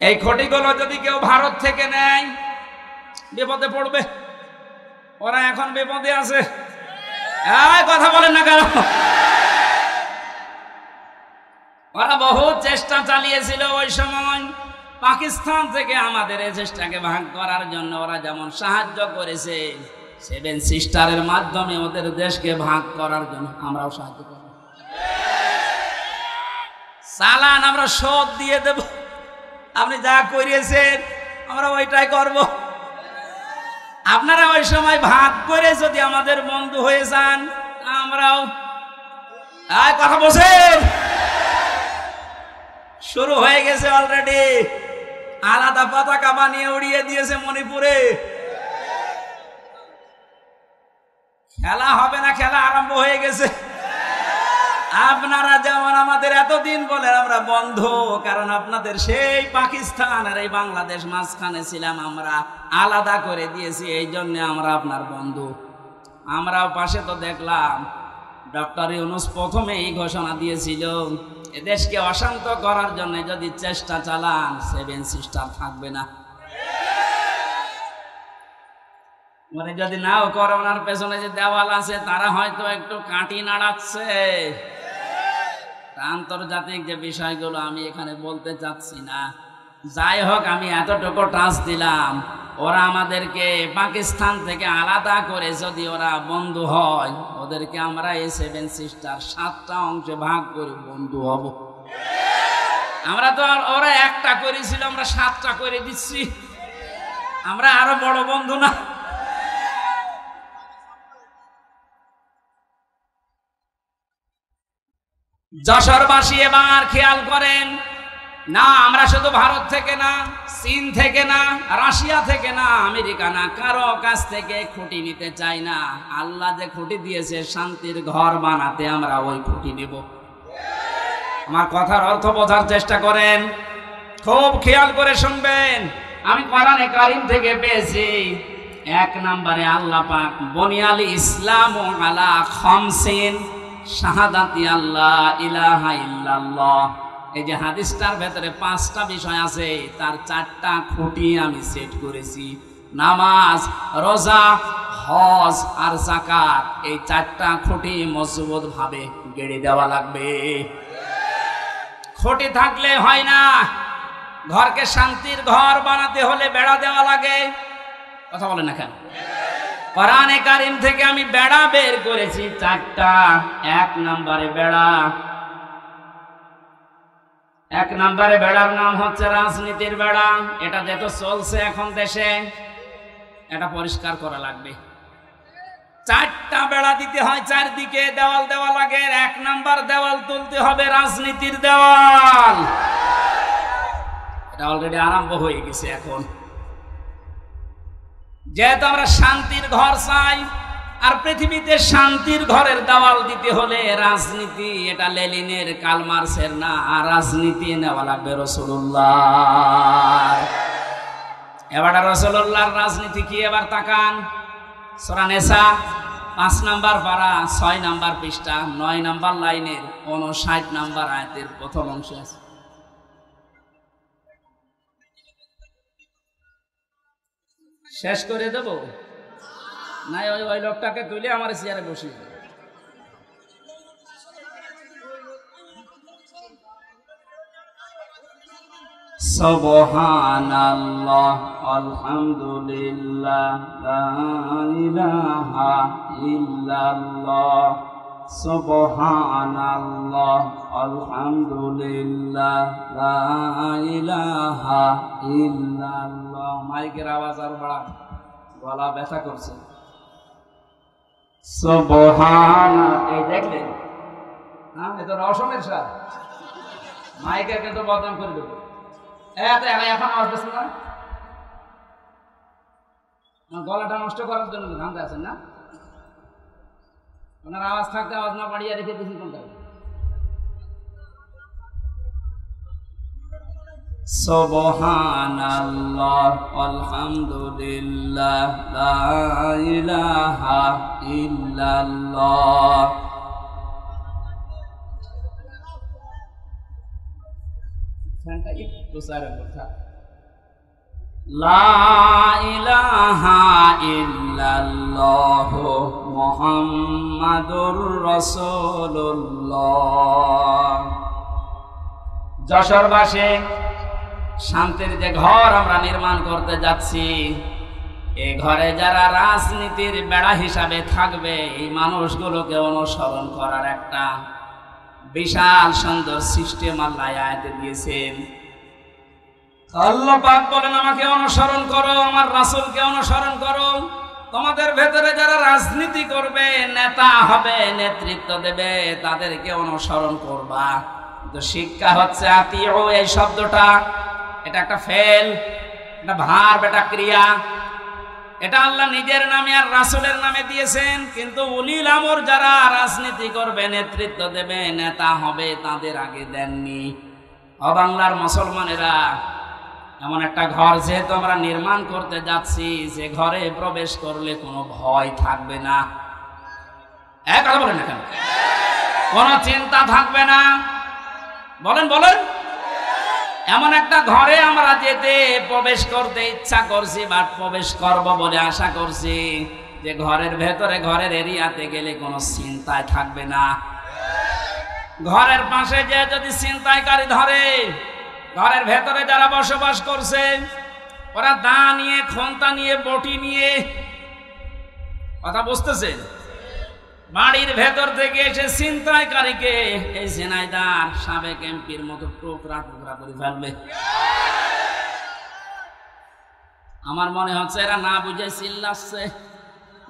এই খটিগুলো যদি কেউ ভারত থেকে নেয় বিপদে পড়বে। ওরা এখন বিপদে আছে। কথা বলেন না কেন? ওরা বহু চেষ্টা চালিয়েছিল ওই সময় পাকিস্তান থেকে আমাদের এই চেষ্টাকে ভাগ করার জন্য। ওরা যেমন সাহায্য করেছে সেভেন সিস্টারের মাধ্যমে ওদের দেশকে ভাগ করার জন্য আমরাও সাহায্য করব। চালান আমরা শোধ দিয়ে দেব। আপনি যা করিয়েছেন আমরা ওইটাই করব। আপনারা ওই সময় ভাগ করে যদি আমাদের বন্ধু হয়ে যান আমরাও কথা বলছেন। শুরু হয়ে গেছে অলরেডি। আলাদা পতাকা বানিয়ে উড়িয়ে দিয়েছে মণিপুরে। খেলা হবে না, খেলা আরম্ভ হয়ে গেছে। আপনারা যেমন আমাদের এতদিন বলেন আমরা বন্ধু, কারণ আপনাদের সেই পাকিস্তান আর এই বাংলাদেশ মাঝখানে ছিলাম, আমরা আলাদা করে দিয়েছি, এই জন্য আমরা আপনার বন্ধু। আমরাও পাশে তো দেখলাম ডক্টর ইউনূস প্রথমে এই ঘোষণা দিয়েছিল এদেশকে অশান্ত করার জন্য যদি চেষ্টা চালান সেভেন সিস্টার থাকবে না। মানে যদি নাও করে ওনার পেছনে যে দেওয়াল আছে তারা হয়তো একটু কাঁটি নাড়াচ্ছে। আন্তর্জাতিক যে বিষয়গুলো আমি এখানে বলতে চাচ্ছি না। যাই হোক, আমি এতটুকু টাচ দিলাম, ওরা আমাদেরকে পাকিস্তান থেকে আলাদা করে যদি ওরা বন্ধু হয়, ওদেরকে আমরা এই সেভেন সিস্টার 7টা অংশে ভাগ করে বন্ধু হব। আমরা তো ওরা একটা করেছিল, আমরা 7টা করে দিচ্ছি। আমরা আরো বড় বন্ধু না? যশোরবাসী এবার খেয়াল করেন, না আমরা শুধু ভারত থেকে না, চীন থেকে না, রাশিয়া থেকে না, আমেরিকা না, কারো কাছ থেকে খুঁটি নিতে চাই না। আল্লাহ যে খুঁটি দিয়েছে শান্তির ঘর বানাতে, আমরা ওই খুঁটি নেব। আমার কথার অর্থ বোঝার চেষ্টা করেন, খুব খেয়াল করে শুনবেন। আমি কোরআনে কারীম থেকে পেয়েছি 1 নম্বরে আল্লাহ পাক বুনিয়াল ইসলাম আলা খামসিন শাহাদাতি আল্লাহ ইলাহা ইল্লাল্লাহ। এই যে হাদিসটার ভেতরে 5টা বিষয় আছে, তার 4টা খুঁটি আমি সেট করেছি। নামাজ, রোজা, হজ আর যাকাত, এই 4টা খুঁটি মজবুত ভাবে গেড়ে দেওয়া লাগবে। খুঁটি থাকলে হয় না। ঘরকে শান্তির ঘর বানাতে হলে বেড়া দেওয়া লাগে। কথা বলেন না কেন? কোরআনে কারীম থেকে আমি বেড়া বের করেছি 4টা। 1 নম্বরে বেড়া, 1 নম্বরে বেড়ার নাম হচ্ছে রাজনীতির বেড়া। এটা যেহেতু চলছে এখন দেশে, এটা পরিষ্কার করা লাগবে। 4টা বেড়া দিতে হয়, 4দিকে দেওয়াল দেওয়া লাগে। 1 নম্বর দেওয়াল তুলতে হবে রাজনীতির দেওয়াল। এটা অলরেডি আরম্ভ হয়ে গেছে এখন। যেহেতু আমরা শান্তির ঘর চাই, আর পৃথিবীতে শান্তির ঘরের দেওয়াল দিতে হলে রাজনীতি, এটা লেনিনের কার্ল মার্কসের না, রাজনীতি নেওয়া লাগবে রাসূলুল্লাহ। এবার রাসূলুল্লাহর রাজনীতি কি? এবার তাকান সূরা নিসা 5 নম্বর পারা 6 নম্বর পৃষ্ঠা 9 নম্বর লাইনের 59 নম্বর আয়াতের প্রথম অংশ আছে। শেষ করে দেব না? ওই লোকটাকে তুলে আমার চেয়ারে বসিয়ে দেব। সুবহানাল্লাহ আলহামদুলিল্লাহ লা ইলাহা ইল্লাল্লাহ। সুবহানাল্লাহ আলহামদুলিল্লাহ লা ইলাহা ইল্লাল্লাহ। মাইকের আওয়াজ আর বাড়া, গলা ব্যথা করছে। সুবহানাল্লাহ, এই দেখলেন? হ্যাঁ, এটা রসমের সাথ। মাইকের কিন্তু বদনাম করে দেবো। এখন আওয়াজ পেয়েছেন না? গলাটা নষ্ট করার জন্য ধান্দা আছেন না? ওনার আওয়াজ থাকতে আওয়াজ না বাড়িয়ে রেখে দিয়েছেন কোনটা? সুবহানাল্লাহ আলহামদুলিল্লাহ লা ইলাহা ইল্লাল্লাহ। ফ্যানটা একটু সাইডে রাখা। লা ইলাহা ইল্লাল্লাহু মুহাম্মাদুর রাসূলুল্লাহ। যশোরবাসী, শান্তির যে ঘর আমরা নির্মাণ করতে যাচ্ছি, এই ঘরে যারা রাজনীতির বেড়া হিসাবে থাকবে, এই মানুষগুলোকে অনুসরণ করার একটা বিশাল সুন্দর সিস্টেম আল্লাহ আয়াতে দিয়েছেন। আল্লাহ পাক বলেন, আমাকে অনুসরণ করো, আমার রাসূলকে অনুসরণ করো। তোমাদের ভেতরে যারা রাজনীতি করবে, নেতা হবে, নেতৃত্ব দেবে, তাদেরকে অনুসরণ করবা। কিন্তু শিক্ষা হচ্ছে আতিউ, এই শব্দটা এটা একটা ফেল, এটা ভার্ব, এটা ক্রিয়া। এটা আল্লাহ নিজের নামে আর রাসূলের নামে দিয়েছেন, কিন্তু উলিল আমর যারা রাজনীতি করবে, নেতৃত্ব দেবে, নেতা হবে, তাদের আগে দেননি। বাংলার মুসলমানেরা, এমন একটা ঘর যেহেতু আমরা নির্মাণ করতে যাচ্ছি, যে ঘরে প্রবেশ করলে কোনো ভয় থাকবে না। কথা বলেন না কেন? কোনো চিন্তা থাকবে না। বলেন বলেন। এমন একটা ঘরে আমরা যেতে প্রবেশ করতে ইচ্ছা করছি বা প্রবেশ করব বলে আশা করছি, যে ঘরের ভেতরে, ঘরের এরিয়াতে গেলে কোনো চিন্তায় থাকবে না। ঘরের পাশে যে যদি ছিনতাইকারী ধরে, ঘরের ভেতরে যারা বসবাস করছে, ওরা দা নিয়ে, খন্তা নিয়ে, বটি নিয়ে, কথা বুঝতেছেন, বাড়ির ভেতর থেকে এসে ছিনতাইকারীকে এই ঝিনাইদহ সাবেক এমপির মতো টুকরা টুকরা করে ফেলবে। আমার মনে হচ্ছে এরা না বুঝে চিল্লাচ্ছে।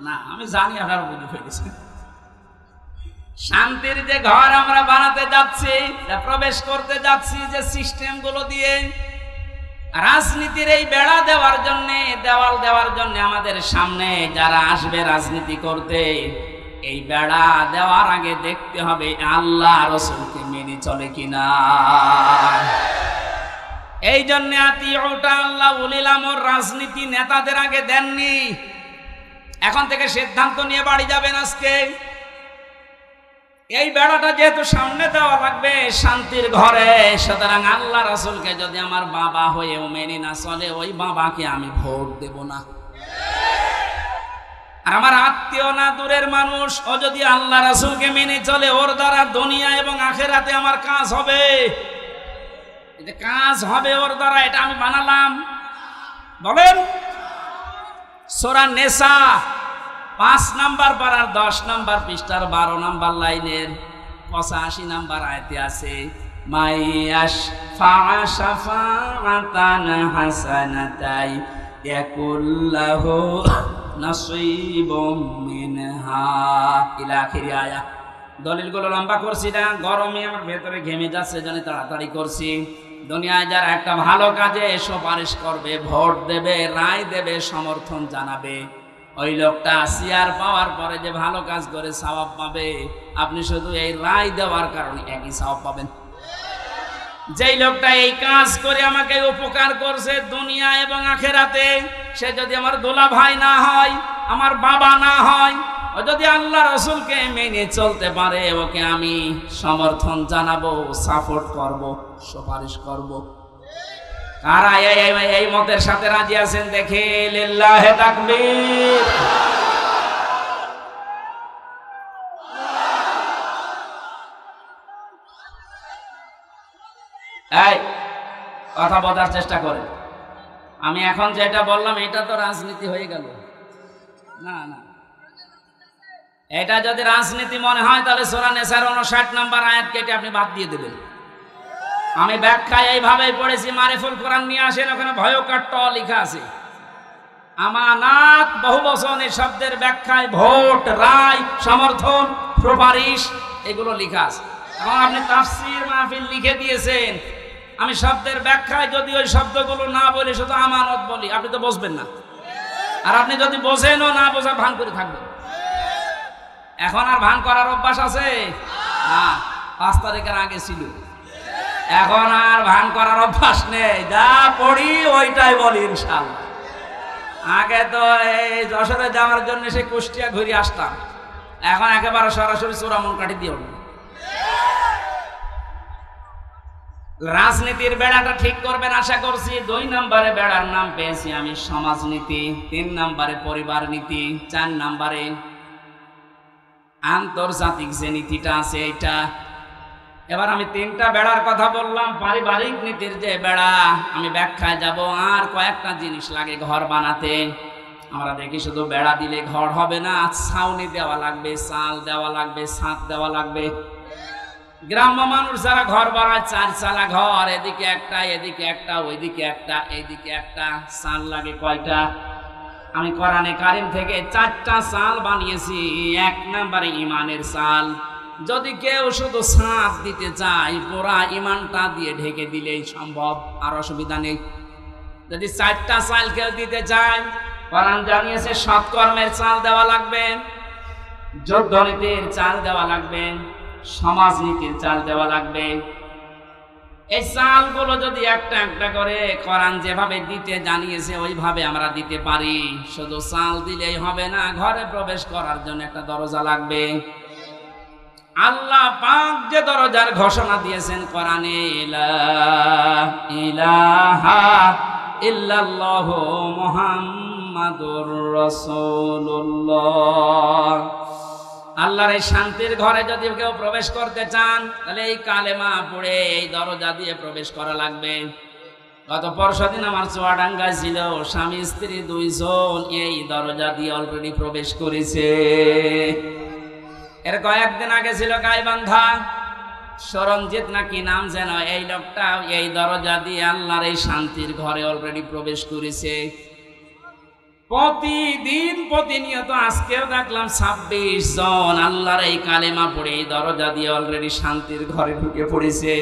না, আমি জানি আপনারা বুঝে ফেলেছেন। শান্তির যে ঘর আমরা বানাতে যাচ্ছি, প্রবেশ করতে যাচ্ছি, যে সিস্টেম গুলো দিয়ে রাজনীতির এই বেড়া দেওয়ার জন্য, দেওয়াল দেওয়ার জন্য, আমাদের সামনে যারা আসবে রাজনীতি করতে, এই বেড়া দেওয়ার আগে দেখতে হবে আল্লাহ রাসূলকে মেনে চলে কিনা। এই জন্য আতিউটা আল্লাহ উলিল আমর রাজনীতি নেতাদের আগে দেননি। এখন থেকে সিদ্ধান্ত নিয়ে বাড়ি যাবেন আজকে। এই বেড়াটা যেহেতু সামনে দেওয়া লাগবে শান্তির ঘরে, সুতরাং আল্লাহ রাসূলকে যদি আমার বাবা হয়েও মেনে না চলে, ওই বাবাকে আমি ভোট দেব না। আর আমার আত্মীয় না, দূরের মানুষ, ও যদি আল্লাহ রাসূলকে মেনে চলে, ওর দ্বারা দুনিয়া এবং আখিরাতে আমার কাজ হবে। এটা কাজ হবে ওর দ্বারা, এটা আমি বানালাম। বলেন, সূরা নিসা 5 নাম্বার পারার 10 নাম্বার পৃষ্ঠার 12 নাম্বার লাইনের 85 নাম্বার আয়াতে আছে, মাইয়াশ ফাআশাফাআতান হাসানাতাই ইয়াকুল্লাহু নাসীবুম মিনহা ইলা আখিরি আয়া। দলিলগুলো লম্বা করছি না, গরমে আমার ভেতরে ঘেমে যাচ্ছে, জন্য তাড়াতাড়ি করছি। দুনিয়ায় যারা একটা ভালো কাজে সুপারিশ করবে, ভোট দেবে, রায় দেবে, সমর্থন জানাবে, ওই লোকটা চেয়ার পাওয়ার পরে যে ভালো কাজ করে সওয়াব পাবে, আপনি শুধু এই রায় দেওয়ার কারণে একই সওয়াব পাবেন। যেই লোকটা এই কাজ করে আমাকে উপকার করছে দুনিয়া এবং আখিরাতে, সে যদি আমার দোলা ভাই না হয়, আমার বাবা না হয়, ও যদি আল্লাহ রাসূলকে মেনে চলতে পারে, ওকে আমি সমর্থন জানাবো, সাপোর্ট করব, সুপারিশ করব। কারা এই মতের সাথে রাজি আছেন দেখে লিল্লাহে তাকবীর। এই কথা বোঝার চেষ্টা করেন। আমি এখন যেটা বললাম এটা তো রাজনীতি হয়ে গেল না? না, এটা যদি রাজনীতি মনে হয় তাহলে সূরা নিসার 59 নাম্বার আয়াত কেটে আপনি বাদ দিয়ে দেবেন। আমি ব্যাখ্যায় এইভাবেই পড়েছি, মারিফুল কোরআন নিয়ে আসেন, ওখানে ভয়ঙ্কর ট লেখা আছে। আমানাত বহুবচনের শব্দের ব্যাখ্যায় ভোট, রায়, সমর্থন, সুপারিশ এগুলো লেখা আছে। এবং আপনি তাফসীর মাহফিল লিখে দিয়েছেন, আমি শব্দের ব্যাখ্যায় যদি ওই শব্দগুলো না বলি, শুধু আমানত বলি, আপনি তো বুঝবেন না। আর আপনি যদি বোঝেনও না, বোঝা ভান করে থাকবেন। এখন আর ভান করার অভ্যাস আছে না, 5 তারিখের আগে ছিল। এখন আর ভান করার অভ্যাস নেই, যা পড়ি ওইটাই বলি ইনশাআল্লাহ। আগে তো এই যশোরে যাওয়ার জন্য সে কুষ্টিয়া ঘুরে আসতাম, এখন একেবারে সরাসরি চূড়ামন কাঠি দিয়ে উঠবে। রাজনীতির বেড়াটা ঠিক করবেন আশা করছি। 2 নম্বরে বেড়ার নাম পেয়েছি আমি সমাজনীতি, 3 নম্বরে পরিবার নীতি, 4 নম্বরে আন্তর্জাতিক যে নীতিটা আছে এটা। এবার আমি 3টা বেড়ার কথা বললাম। পারিবারিক নীতির যে বেড়া, আমি ব্যাখ্যায় যাব। আর কয়েকটা জিনিস লাগে ঘর বানাতে। আমরা দেখি শুধু বেড়া দিলে ঘর হবে না, ছাউনি দেওয়া লাগবে, চাল দেওয়া লাগবে, ছাদ দেওয়া লাগবে। গ্রাম্য মানুষ যারা ঘর বানায় 4 চালা ঘর, এদিকে একটা, এদিকে একটা, ওইদিকে একটা, এইদিকে একটা। চাল লাগে কয়টা? আমি কোরআনে কারিম থেকে 4টা চাল বানিয়েছি। 1 নম্বরে ইমানের চাল। যদি কেউ শুধু ছাদ দিতে চায়, পুরা ইমানটা দিয়ে ঢেকে দিলেই সম্ভব, আর অসুবিধা নেই। যদি 4টা চাল কেউ দিতে চায়, কোরআন জানিয়েছে সৎকর্মের চাল দেওয়া লাগবে, যুদ্ধনীতির চাল দেওয়া লাগবে, সমাজনীতির চাল দেওয়া লাগবে। এই চালগুলো যদি একটা একটা করে কোরআন যেভাবে দিতে জানিয়েছে ওইভাবে আমরা দিতে পারি। শুধু চাল দিলেই হবে না, ঘরে প্রবেশ করার জন্য একটা দরজা লাগবে। আল্লাহ পাক যে দরজার ঘোষণা দিয়েছেন কোরআনে, লা ইলাহা ইল্লাল্লাহু মুহাম্মাদুর রাসূলুল্লাহ। আল্লাহর এই শান্তির ঘরে যদি কেউ প্রবেশ করতে চান, তাহলে এই কালেমা পড়ে এই দরজা দিয়ে প্রবেশ করা লাগবে। গত পরশুদিন আমার চুয়াডাঙ্গায় ছিল, স্বামী স্ত্রী 2 জন এই দরজা দিয়ে অলরেডি প্রবেশ করেছে। এর কয়েকদিন আগে ছিল গাইবান্ধা, সরঞ্জিত নাকি নাম যেন, এই লোকটা এই দরজা দিয়ে আল্লাহর এই শান্তির ঘরে অলরেডি প্রবেশ করেছে। প্রতিদিন প্রতিনিয়ত আজকেও দেখলাম 26 জন আল্লাহর এই কালেমা পড়ে এই দরজা দিয়ে অলরেডি শান্তির ঘরে ঢুকে পড়েছে।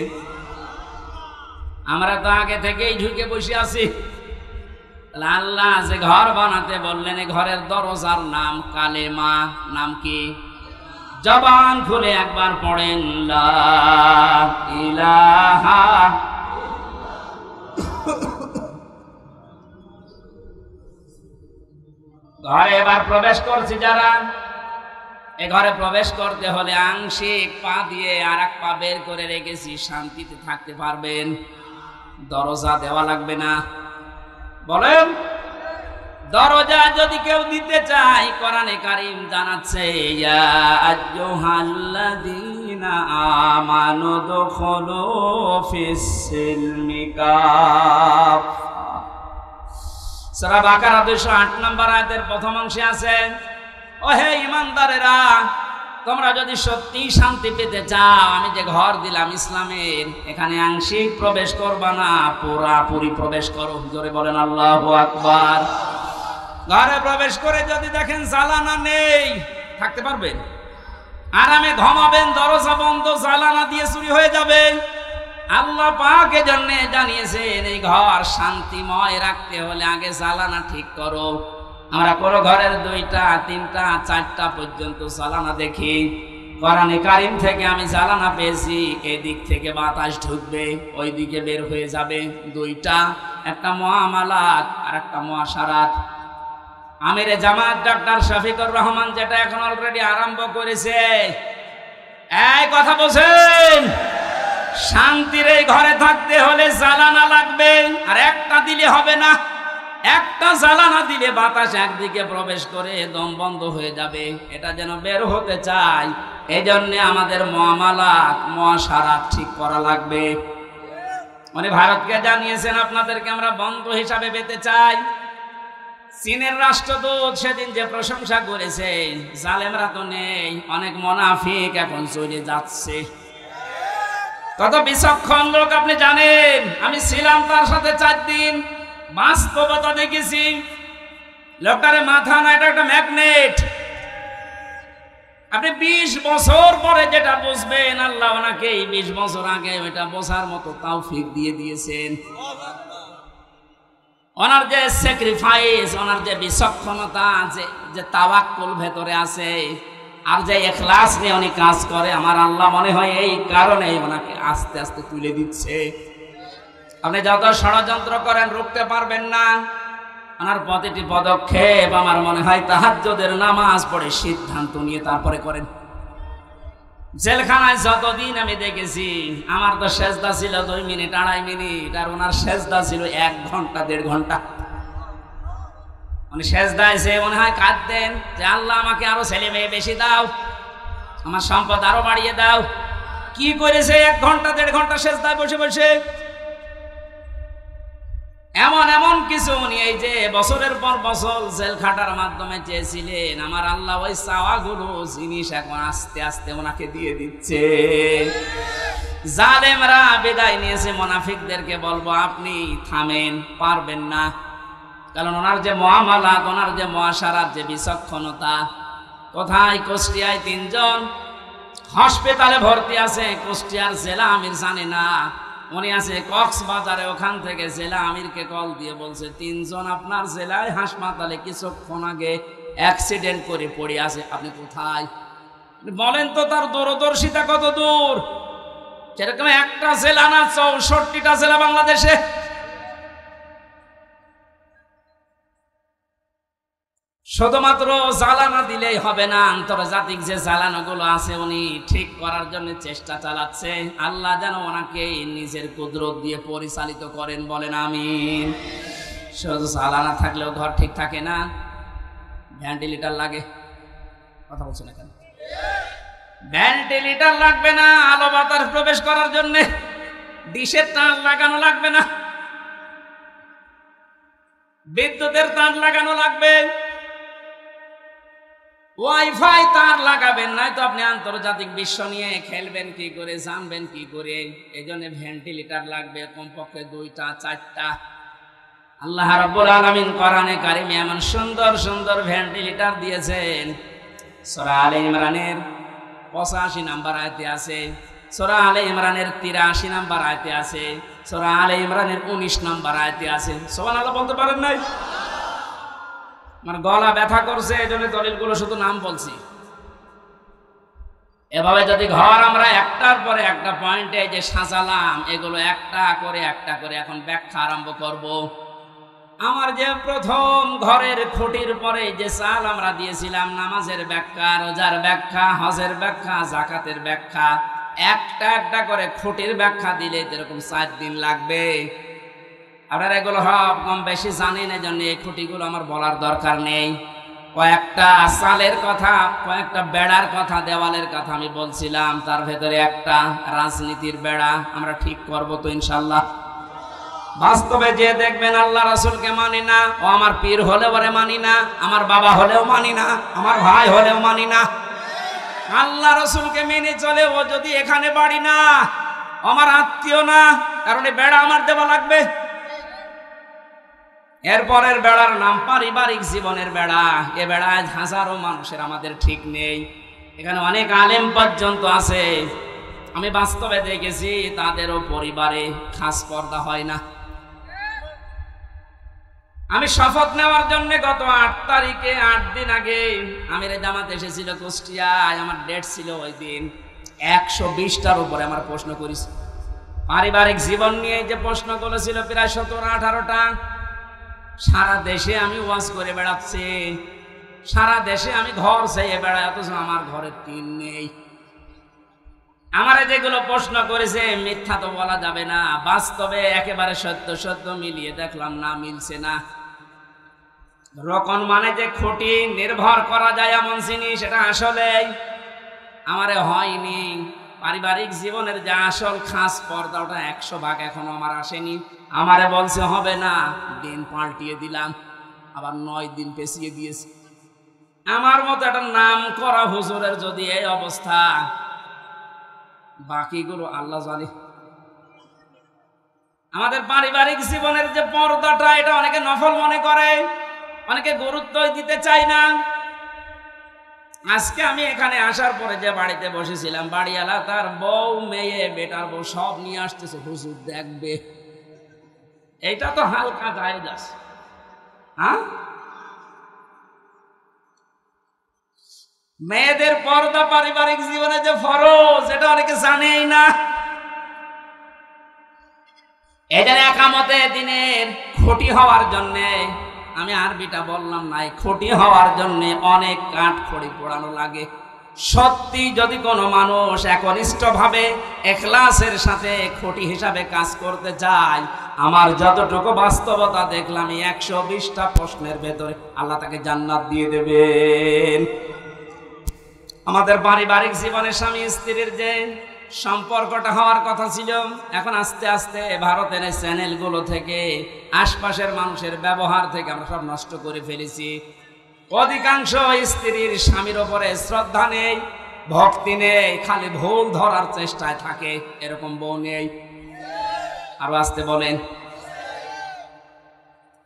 আমরা তো আগে থেকেই ঢুকে বসে আছি। আল্লাহ যে ঘর বানাতে বললেন, এই ঘরের দরজার নাম কালেমা। নাম কি? জবান খুলে একবার পড়েন, লা ইলাহা। ঘরে এবার প্রবেশ করছি যারা, এ ঘরে প্রবেশ করতে হলে আংশিক পা দিয়ে আর 1 পা বের করে রেখেছি, শান্তিতে থাকতে পারবেন। দরজা দেওয়া লাগবে না। বলেন, দরজা যদি কেউ দিতে চায়, কোরআনে কারীম জানাচ্ছে, ইয়া আইয়ুহাল্লাযীনা আমানু দুখুলু ফিস-সিলমি কাফা। সূরা বাকারা 208 নম্বর আয়াতের প্রথম অংশে আছে, ও হে ঈমানদারেরা, তোমরা যদি সত্যি শান্তি পেতে চাও, আমি যে ঘর দিলাম ইসলামের, এখানে আংশিক প্রবেশ করবা না, পুরাপুরি প্রবেশ করো। জোরে বলেন আল্লাহু আকবার। ঘরে প্রবেশ করে যদি দেখেন জ্বালানা নেই, থাকতে পারবেন? আরামে ঘুমাবেন, দরজা বন্ধ, জ্বালানা দিয়ে চুরি হয়ে যাবে। আল্লাহ পাক এজন্য জানিয়েছেন, এই ঘর শান্তিময় রাখতে হলে আগে জ্বালানা ঠিক করো। আমরা কোনো ঘরের 2টা, 3টা, 4টা পর্যন্ত জ্বালানা দেখি। কোরআনে কারীম থেকে আমি জ্বালানা পেয়েছি, এদিক থেকে বাতাস ঢুকবে, ওই দিকে বের হয়ে যাবে। 2টা, একটা মুআমালাত আর একটা মুআশারাত। আমিরে জামাত ডক্টর শফিকুর রহমান যেটা এখন অলরেডি আরম্ভ করেছে, এই কথা বলছেন, শান্তির এই ঘরে থাকতে হলে জ্বালানা লাগবে। আর একটা দিলে হবে না, একটা জ্বালানা দিলে বাতাস একদিকে প্রবেশ করে দম বন্ধ হয়ে যাবে। এটা যেন বের হতে চাই, এই জন্য আমাদের মুআমালাত, মুআশারাত ঠিক করা লাগবে। মানে ভারতকে জানিয়েছেন, আপনাদেরকে আমরা বন্ধু হিসাবে পেতে চাই। চীনের রাষ্ট্রদূত সেদিন যে প্রশংসা করেছে, জালেমরা তো নেই, অনেক মুনাফিক এখন চলে যাচ্ছে। কত বিচক্ষণ লোক আপনি জানেন। আমি ছিলাম তার সাথে 4 দিন, বাস্তবতা দেখেছি। লোকটারে মাথা না, এটা একটা ম্যাগনেট। আপনি 20 বছর পরে যেটা বুঝবেন, আল্লাহ ওনাকে 20 বছর আগে ওইটা বোঝার মতো তৌফিক দিয়ে দিয়েছেন। ওনার যে স্যাক্রিফাইস, ওনার যে বিচক্ষণতা, যে তাওয়াক্কুল ভেতরে আছে, আর যে ইখলাস নিয়ে উনি কাজ করে, আমার আল্লাহ মনে হয় এই কারণে ওনাকে আস্তে আস্তে তুলে দিচ্ছে। আপনি যত ষড়যন্ত্র করেন রুখতে পারবেন না। ওনার প্রতিটি পদক্ষেপ আমার মনে হয় তাহাজ্জুদের নামাজ পড়ে সিদ্ধান্ত নিয়ে তারপরে করেন। জেলখানায় যতদিন আমি দেখেছি, আমার তো সেজদা ছিল 2 মিনিট 2.5 মিনিট, আর ওনার সেজদা ছিল 1 ঘন্টা 1.5 ঘন্টা। উনি সেজদায় সে মনে হয় কাঁদতেন যে আল্লাহ আমাকে আরো ছেলে মেয়ে বেশি দাও, আমার সম্পদ আরো বাড়িয়ে দাও। কি করেছে 1 ঘন্টা 1.5 ঘন্টা সেজদায় বসে বসে? এমন এমন কিছু উনি এই যে বছরের পর বছর জেল খাটার মাধ্যমে চেয়েছিলেন, আমার আল্লাহ ওই চাওয়াগুলো জিনিস এখন আস্তে আস্তে ওনাকে দিয়ে দিচ্ছে। জালেমরা বিদায় নিয়েছে, মুনাফিকদেরকে বলবো আপনি থামেন, পারবেন না। কারণ ওনার যে মুআমালাত, ওনার যে মুআশারাত, যে বিচক্ষণতা। কোথায়? কুষ্টিয়ায় 3 জন হাসপাতালে ভর্তি আছে। কুষ্টিয়ার জেলা আমির জানে না, উনি আছে কক্সবাজারে। ওখান থেকে জেলা আমিরকে কল দিয়ে বলছে 3 জন আপনার জেলায় হাসপাতালে কিছুক্ষণ আগে অ্যাক্সিডেন্ট করে পড়ে আছে, আপনি কোথায়? বলেন তো তার দূরদর্শিতা কত দূর। সেরকম একটা জেলা না, 64টা জেলা বাংলাদেশে। শুধুমাত্র জ্বালানা দিলেই হবে না, আন্তর্জাতিক যে জ্বালানাগুলো আছে উনি ঠিক করার জন্য চেষ্টা চালাচ্ছে। আল্লাহ যেন ওনাকে নিজের কুদরত দিয়ে পরিচালিত করেন, বলেন আমিন। শুধু জ্বালানা থাকলেও ঘর ঠিক থাকে না, ভেন্টিলেটর লাগে। কথা বলছে না কেন? ভেন্টিলেটর লাগবে না আলো বাতাস প্রবেশ করার জন্য, ডিশের তার লাগানো লাগবে না, বিদ্যুতের তার লাগানো লাগবে, ওয়াইফাই তার লাগাবেন, নাই তো আপনি আন্তর্জাতিক বিশ্ব নিয়ে খেলবেন কি করে, জানবেন কি করে? এই জন্য ভেন্টিলেটর লাগবে কমপক্ষে 2টা 4টা। আল্লাহ রাব্বুল আলামিন কোরআনে কারিমে এমন সুন্দর সুন্দর ভেন্টিলেটর দিয়েছেন। সূরা আলে ইমরানের 85 নম্বর আয়াতে আছে, সূরা আলে ইমরানের 83 নম্বর আয়াতে আছে, সূরা আলে ইমরানের 19 নম্বর আয়াতে আছে। সুবহানাল্লাহ বলতে পারেন নাই? আমার গলা ব্যথা করছে, এই জন্য দলিলগুলো শুধু নাম বলছি। এভাবে যদি ঘর আমরা একটার পরে একটা পয়েন্টে যে সাজালাম, এগুলো একটা করে এখন ব্যাখ্যা আরম্ভ করব। আমার যে প্রথম ঘরের খুঁটির পরে যে চাল আমরা দিয়েছিলাম, নামাজের ব্যাখ্যা, রোজার ব্যাখ্যা, হজের ব্যাখ্যা, যাকাতের ব্যাখ্যা, একটা একটা করে খুঁটির ব্যাখ্যা দিলে এরকম 4 দিন লাগবে। আপনারা এগুলো সব কম বেশি জানেন, এই জন্য এই খুঁটিগুলো আমার বলার দরকার নেই। কয়েকটা চালের কথা, কয়েকটা বেড়ার কথা, দেওয়ালের কথা আমি বলছিলাম। তার ভেতরে একটা রাজনীতির বেড়া আমরা ঠিক করব তো ইনশাল্লাহ। বাস্তবে যে দেখবেন আল্লাহ রাসূলকে মানি না, ও আমার পীর হলেও ওরে মানি না, আমার বাবা হলেও মানি না, আমার ভাই হলেও মানি না। আল্লাহ রাসূলকে মেনে চলে ও যদি এখানে বাড়ি না, আমার আত্মীয় না, কারণ এই বেড়া আমার দেওয়া লাগবে। এরপরের বেড়ার নাম পারিবারিক জীবনের বেড়া। এ বেড়ায় হাজারো মানুষের আমাদের ঠিক নেই। এখানে অনেক আলেম পর্যন্ত আছে, আমি বাস্তবে দেখেছি তাদেরও পরিবারে খাস পর্দা হয় না। আমি শপথ নেওয়ার জন্য গত 8 তারিখে 8 দিন আগে আমির জামাত এসেছিল কুষ্টিয়ায়, আমার ডেট ছিল ওই দিন। 120টার উপরে আমার প্রশ্ন করেছি পারিবারিক জীবন নিয়ে। যে প্রশ্নগুলো ছিল প্রায় 17-18টা। সারা দেশে আমি ওয়াজ করে বেড়াচ্ছি, সারা দেশে আমি ঘর চেয়ে বেড়াই, অথচ আমার ঘরে টিন নেই। আমারে যেগুলো প্রশ্ন করেছে মিথ্যা তো বলা যাবে না, বাস্তবে একেবারে সত্য সত্য মিলিয়ে দেখলাম না, মিলছে না। রকম মানে যে খুঁটি নির্ভর করা যায় এমন জিনিস, এটা আসলে আমারে হয়নি। পারিবারিক জীবনের যে আসল খাস পর্দা, ওটা 100 ভাগ এখনো আমার আসেনি। আমারে বলছে হবে না, দিন পাল্টিয়ে দিলাম, আবার 9 দিন পেছিয়ে দিয়েছি। আমার মতো একটা নাম করা হুজুরের যদি এই অবস্থা, বাকিগুলো আল্লাহ জানে। আমাদের পারিবারিক জীবনের যে পর্দাটা, এটা অনেকে নফল মনে করে, অনেকে গুরুত্বই দিতে চায় না। আজকে আমি এখানে আসার পরে যে বাড়িতে বসেছিলাম, বাড়িওয়ালা তার বউ, মেয়ে, বেটার বউ সব নিয়ে আসতেছে, হুজুর দেখবে। এইটা তো হালকা জায়েজ আছে। হ্যাঁ, মেয়েদের পর্দা পারিবারিক জীবনে যে ফরজ, এটা অনেকে জানেই না। এদের একামতে দিনের খুঁটি হওয়ার জন্যে, আমি আরবিটা বললাম না, খুঁটি হওয়ার জন্য অনেক কাঠ খড়ি পোড়ানো লাগে। সত্যি যদি কোনো মানুষ একনিষ্ঠভাবে ইখলাসের সাথে খুঁটি হিসাবে কাজ করতে চায়, আমার যতটুকু বাস্তবতা দেখলাম 120টা প্রশ্নের ভেতরে আল্লাহ তাকে জান্নাত দিয়ে দেবেন। আমাদের পারিবারিক জীবনে স্বামী স্ত্রীর যে সম্পর্কটা হওয়ার কথা ছিল, এখন আস্তে আস্তে ভারতের এই চ্যানেলগুলো থেকে, আশপাশের মানুষের ব্যবহার থেকে আমরা সব নষ্ট করে ফেলেছি। অধিকাংশ স্ত্রীর স্বামীর ওপরে শ্রদ্ধা নেই, ভক্তি নেই, খালি ভুল ধরার চেষ্টায় থাকে। এরকম বউ নেই? আরো আসতে বলেন।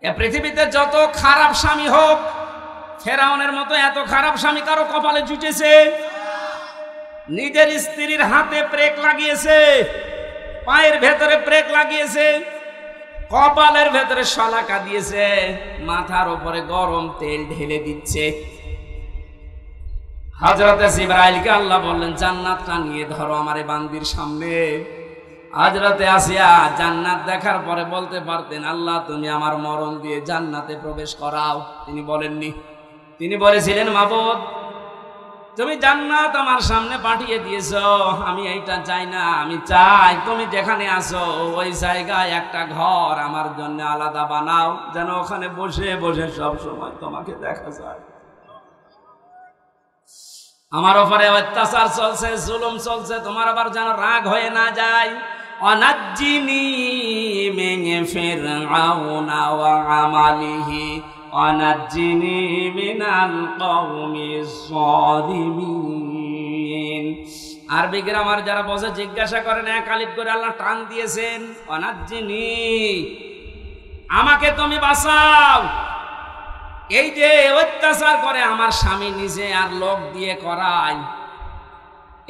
এ পৃথিবীতে যত খারাপ স্বামী হোক, ফেরাউনের মতো এত খারাপ স্বামী কারো কপালে জুটেছে? নিজের স্ত্রীর হাতে ব্রেক লাগিয়েছে, পায়ের ভেতরে ব্রেক লাগিয়েছে, কপালের ভেতরে শলাকা দিয়েছে, মাথার উপরে গরম তেল ঢেলে দিচ্ছে। হযরতে জিবরাইলকে আল্লাহ বললেন, জান্নাতটা নিয়ে ধরো আমার এই বান্দির সামনে। হযরতে আসিয়া জান্নাত দেখার পরে বলতে পারতেন, আল্লাহ তুমি আমার মরণ দিয়ে জান্নাতে প্রবেশ করাও। তিনি বলেননি। তিনি বলেছিলেন, মাবুদ তুমি জান্নাত আমার সামনে পাঠিয়ে দিয়েছো, আমি এইটা চাই না। আমি চাই তুমি যেখানে আছো ওই জায়গায় একটা ঘর আমার জন্য আলাদা বানাও, যেন ওখানে বসে বসে সব সময় তোমাকে দেখা যায়। আমার উপরে অত্যাচার চলছে, জুলুম চলছে, তোমার আবার যেন রাগ হয়ে না যায়। অনাজ্জিনি মিন ফিরআউনা ওয়া আমালিহি অনাজ্জিনি মিনাল কওমিজ যালিমিন। আরবি গ্রামার যারা বসে জিজ্ঞাসা করেন, এক আলিফ করে আল্লাহ টান দিয়েছেন। অনাজ্জিনি, আমাকে তুমি বাঁচাও। এই যে অত্যাচার করে আমার স্বামী নিজে আর লোক দিয়ে করায়,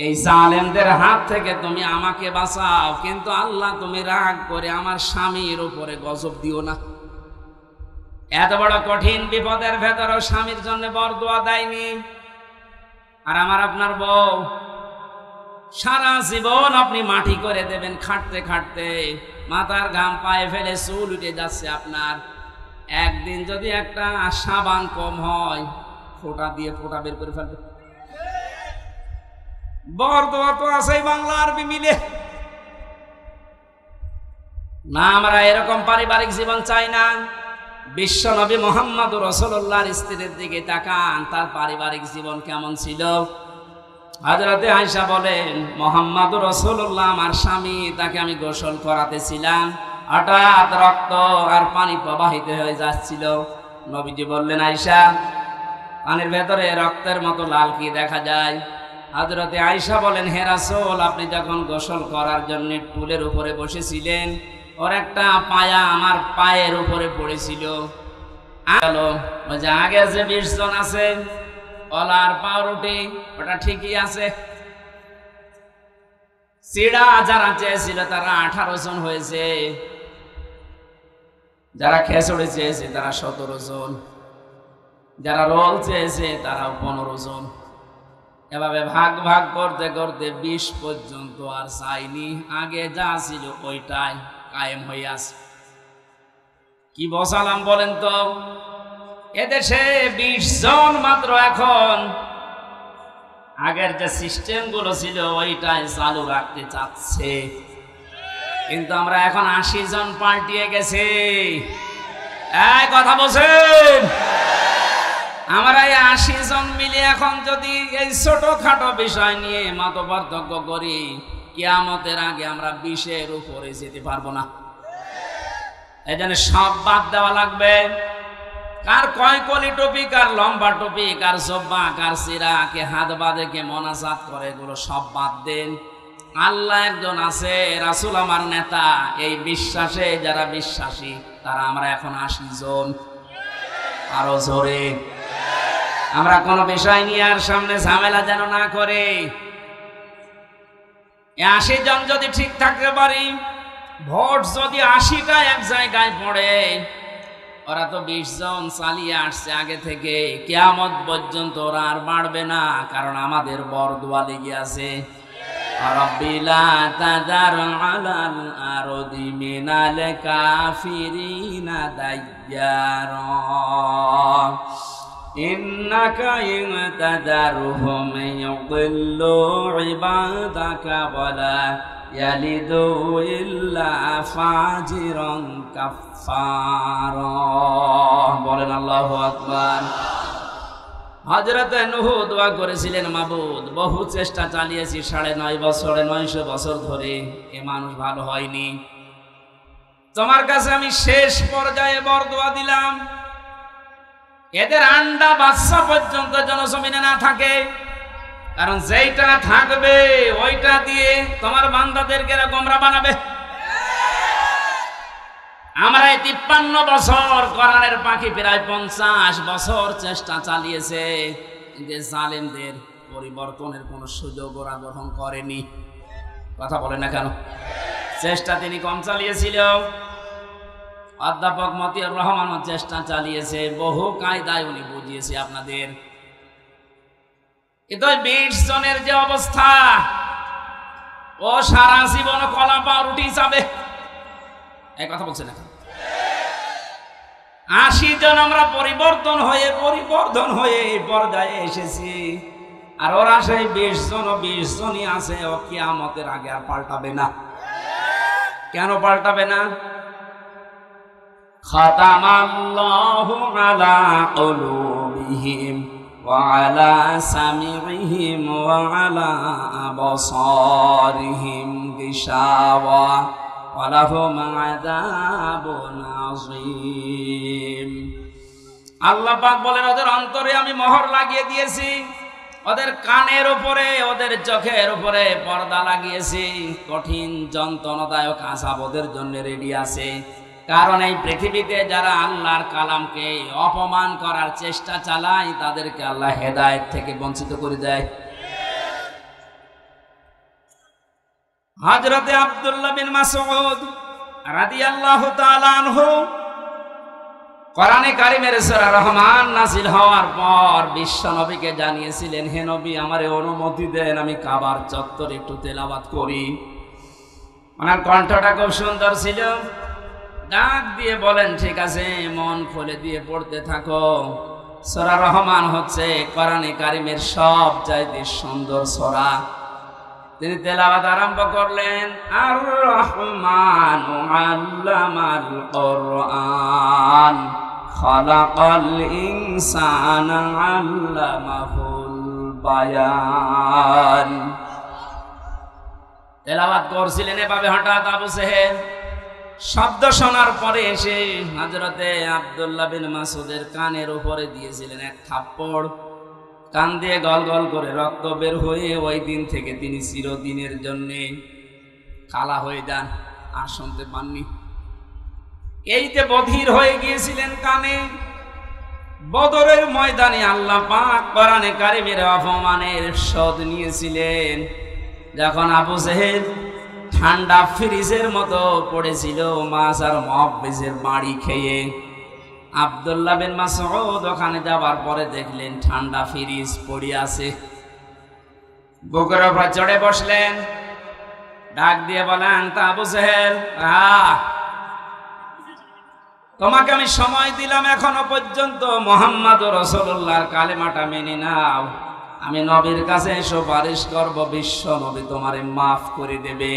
এই জালেমদের হাত থেকে তুমি আমাকে বাঁচাও। কিন্তু আল্লাহ তুমি রাগ করে আমার স্বামীর উপরে গজব দিও না। এত বড় কঠিন বিপদের ভেতরেও স্বামীর জন্য বরদোয়া দেয়নি। আর আমার আপনার বউ সারা জীবন আপনি মাটি করে দেবেন, খাটতে খাটতে মাথার ঘাম পায়ে ফেলে চুল উঠে যাচ্ছে আপনার। একদিন যদি একটা সাবান কম হয়, ফোঁটা দিয়ে ফোঁটা বের করে ফেলবে। বরদোয়া তো আছেই বাংলা আরবি মিলে না। আমরা এরকম পারিবারিক জীবন চাই না। বিশ্ব নবী মুহাম্মদুর রাসূলুল্লাহর স্ত্রীর দিকে তাকান, তার পারিবারিক জীবন কেমন ছিল। হযরতে আয়েশা বলেন, মুহাম্মদুর রাসূলুল্লাহ আমার স্বামী, তাকে আমি গোসল করাতেছিলাম, হঠাৎ রক্ত আর পানি প্রবাহিত হয়ে যাচ্ছিল। নবীজি বললেন, আয়েশা পানির ভেতরে রক্তের মতো লাল কি দেখা যায়? হযরতে আয়েশা বলেন, হে রাসূল, আপনি যখন গোসল করার জন্য টুলের উপরে বসেছিলেন, ওর একটা পায়া আমার পায়ের উপরে পড়েছিল। ওই যে আগে যে 20 জন আছে ওলার পাউরুটি, ওটা ঠিকই আছে। সিডা যারা চেয়েছিল তারা 18 জন হয়েছে, যারা খেচড়ি চেয়েছে তারা 17 জন, যারা রোল চেয়েছে তারাও 15 জন। এভাবে ভাগ ভাগ করতে করতে 20 পর্যন্ত আর চাইনি। আগে যা ছিল ওইটাই কায়েম হয়ে আছে। কি বসালাম বলেন তো? এদেশে 20 জন মাত্র এখন। আগের যে সিস্টেম গুলো ছিল ওইটাই চালু রাখতে চাচ্ছে, কিন্তু আমরা এখন 80 জন পাল্টিয়ে গেছে। এই কথা বলছেন? আমরা এই 80 জন মিলে এখন যদি এই ছোটখাটো বিষয় নিয়ে মতপার্থক্য করি, কিয়ামতের আগে আমরা 20-এর উপরে যেতে পারবো না। এই জন্য সব বাদ দেওয়া লাগবে। কার কয় কলি টুপি, কার লম্বা টুপি, কার জব্বা, কার সিরা, কে হাত বাঁধে, কে মোনাজাত করে, এগুলো সব বাদ দেন। আল্লাহ একজন আছে, রাসূল আমার নেতা। এই বিশ্বাসে যারা বিশ্বাসী তারা আমরা এখন 80 জন। আরো জোরে। আমরা কোনো বিষয় নিয়ে আর সামনে ঝামেলা যেন না করে। 80 জন যদি ঠিক থাকতে পারি, ভোট যদি 80টা এক জায়গায় পড়ে, ওরা তো 20 জন চালিয়ে আসছে আগে থেকে, কিয়ামত পর্যন্ত ওরা আর বাড়বে না, কারণ আমাদের বরদোয়া লেগে আছে। রাব্বি লা তাযার আলাল আরদি মিনাল কাফিরিনা দাইয়ারা। ইন্নাকা ইনতাদারহুম ইউদিল্লু ইবাদাকা ওয়ালা ইয়ালিদু ইল্লা ফাজিরান কাফফারা। বলেন আল্লাহু আকবার। হযরত নূহ দোয়া করেছিলেন, মাবুদ বহু চেষ্টা চালিয়েছি 9.5 বছর 900 বছর ধরে, এ মানুষ ভালো হয়নি, তোমার কাছে আমি শেষ পর্যায়ে বরদোয়া দিলাম, এদের আন্ডা বাচ্চা পর্যন্ত জনজমিনে না থাকে, কারণ যেইটা থাকবে ওইটা দিয়ে তোমার বান্দাদেরকে গোমরা বানাবে। আমরা 53 বছর, কোরআনের পাখি প্রায় 50 বছর চেষ্টা চালিয়েছে, কিন্তু জালেমদের পরিবর্তনের কোন সুযোগ ওরা গ্রহণ করেনি। কথা বলে না কেন? চেষ্টা তিনি কম চালিয়েছিল। অধ্যাপক মতিয়ার রহমানও চেষ্টা চালিয়েছে, বহু কায়দায় উনি বুঝিয়েছে আপনাদের। কিন্তু 20 জনের যে অবস্থা, ও সারা জীবন কলা পাউরুটি যাবে, এই কথা বলছে না। 80 জন আমরা পরিবর্তন হয়ে এই পর্যায়ে এসেছি, আর ওরা সেই 20 জনই আছে, ও কিয়ামতের আগে আর পাল্টাবে না। কেন পাল্টাবে না? খাতামাল্লাহু আলা কুলুবিহিম ওয়া আলা সামিইহিম ওয়া আলা আবসারিহিম গিশাওয়া ওয়া লাহুম আযাবুন আযীম। আল্লাহ পাক বলেন, ওদের অন্তরে আমি মোহর লাগিয়ে দিয়েছি, ওদের কানের উপরে, ওদের চোখের উপরে পর্দা লাগিয়েছি, কঠিন যন্ত্রণাদায়ক আযাব ওদের জন্য রেডি আছে। কারণ এই পৃথিবীতে যারা আল্লাহর কালামকে অপমান করার চেষ্টা চালায়, তাদেরকে আল্লাহ হেদায়েত থেকে বঞ্চিত করে দেয়। হযরতে আব্দুল্লাহ বিন মাসউদ রাদিয়াল্লাহু তাআলা আনহু কোরআনে কারিমের সূরা রহমান নাযিল হওয়ার পর বিশ্ব নবীকে জানিয়েছিলেন, হে নবী, আমারে অনুমতি দেন, আমি কাবার চত্বরে একটু তেলাওয়াত করি। ওনার কণ্ঠটা খুব সুন্দর ছিল, ডাক দিয়ে বলেন, ঠিক আছে, মন খুলে দিয়ে পড়তে থাকো। সূরা রহমান হচ্ছে কোরআনে কারিমের সবচাইতে সুন্দর সূরা। তিনি তেলাওয়াত আরম্ভ করলেন, আর রহমানু আল্লামাল কুরআন খালাকাল ইনসানা আল্লামাহুল বায়ান। তেলাওয়াত করছিলেন এভাবে, হঠাৎ আবু জেহেল শব্দ শোনার পরে এসে হযরতে আব্দুল্লাহ বিন মাসউদের কানের উপরে দিয়েছিলেন এক থাপ্পড়। কান দিয়ে গল গল করে রক্ত বের হয়ে ওই দিন থেকে তিনি চিরদিনের জন্য কালা হয়ে যান, আর শুনতে পাননি। এইতে বধির হয়ে গিয়েছিলেন কানে। বদরের ময়দানে আল্লাহ পাক কোরআনে কারিমের অপমানের শোধ নিয়েছিলেন, যখন আবু জেহেল ঠান্ডা ফ্রিজের মতো পড়েছিল মাছ আর মুহাব্বিজের বাড়ি খেয়ে। আব্দুল্লাহ বিন মাসউদ ওখানে যাবার পরে দেখলেন ঠান্ডা ফ্রিজ পড়ে আছে, বুকের উপর চড়ে বসলেন, ডাক দিয়ে বলেন, তা আবু জেহেল, তোমাকে আমি সময় দিলাম এখনো পর্যন্ত মুহাম্মদুর রাসূলুল্লাহর কালেমাটা মেনে নাও, আমি নবীর কাছে সুপারিশ করব, বিশ্ব নবী তোমারে মাফ করে দেবে।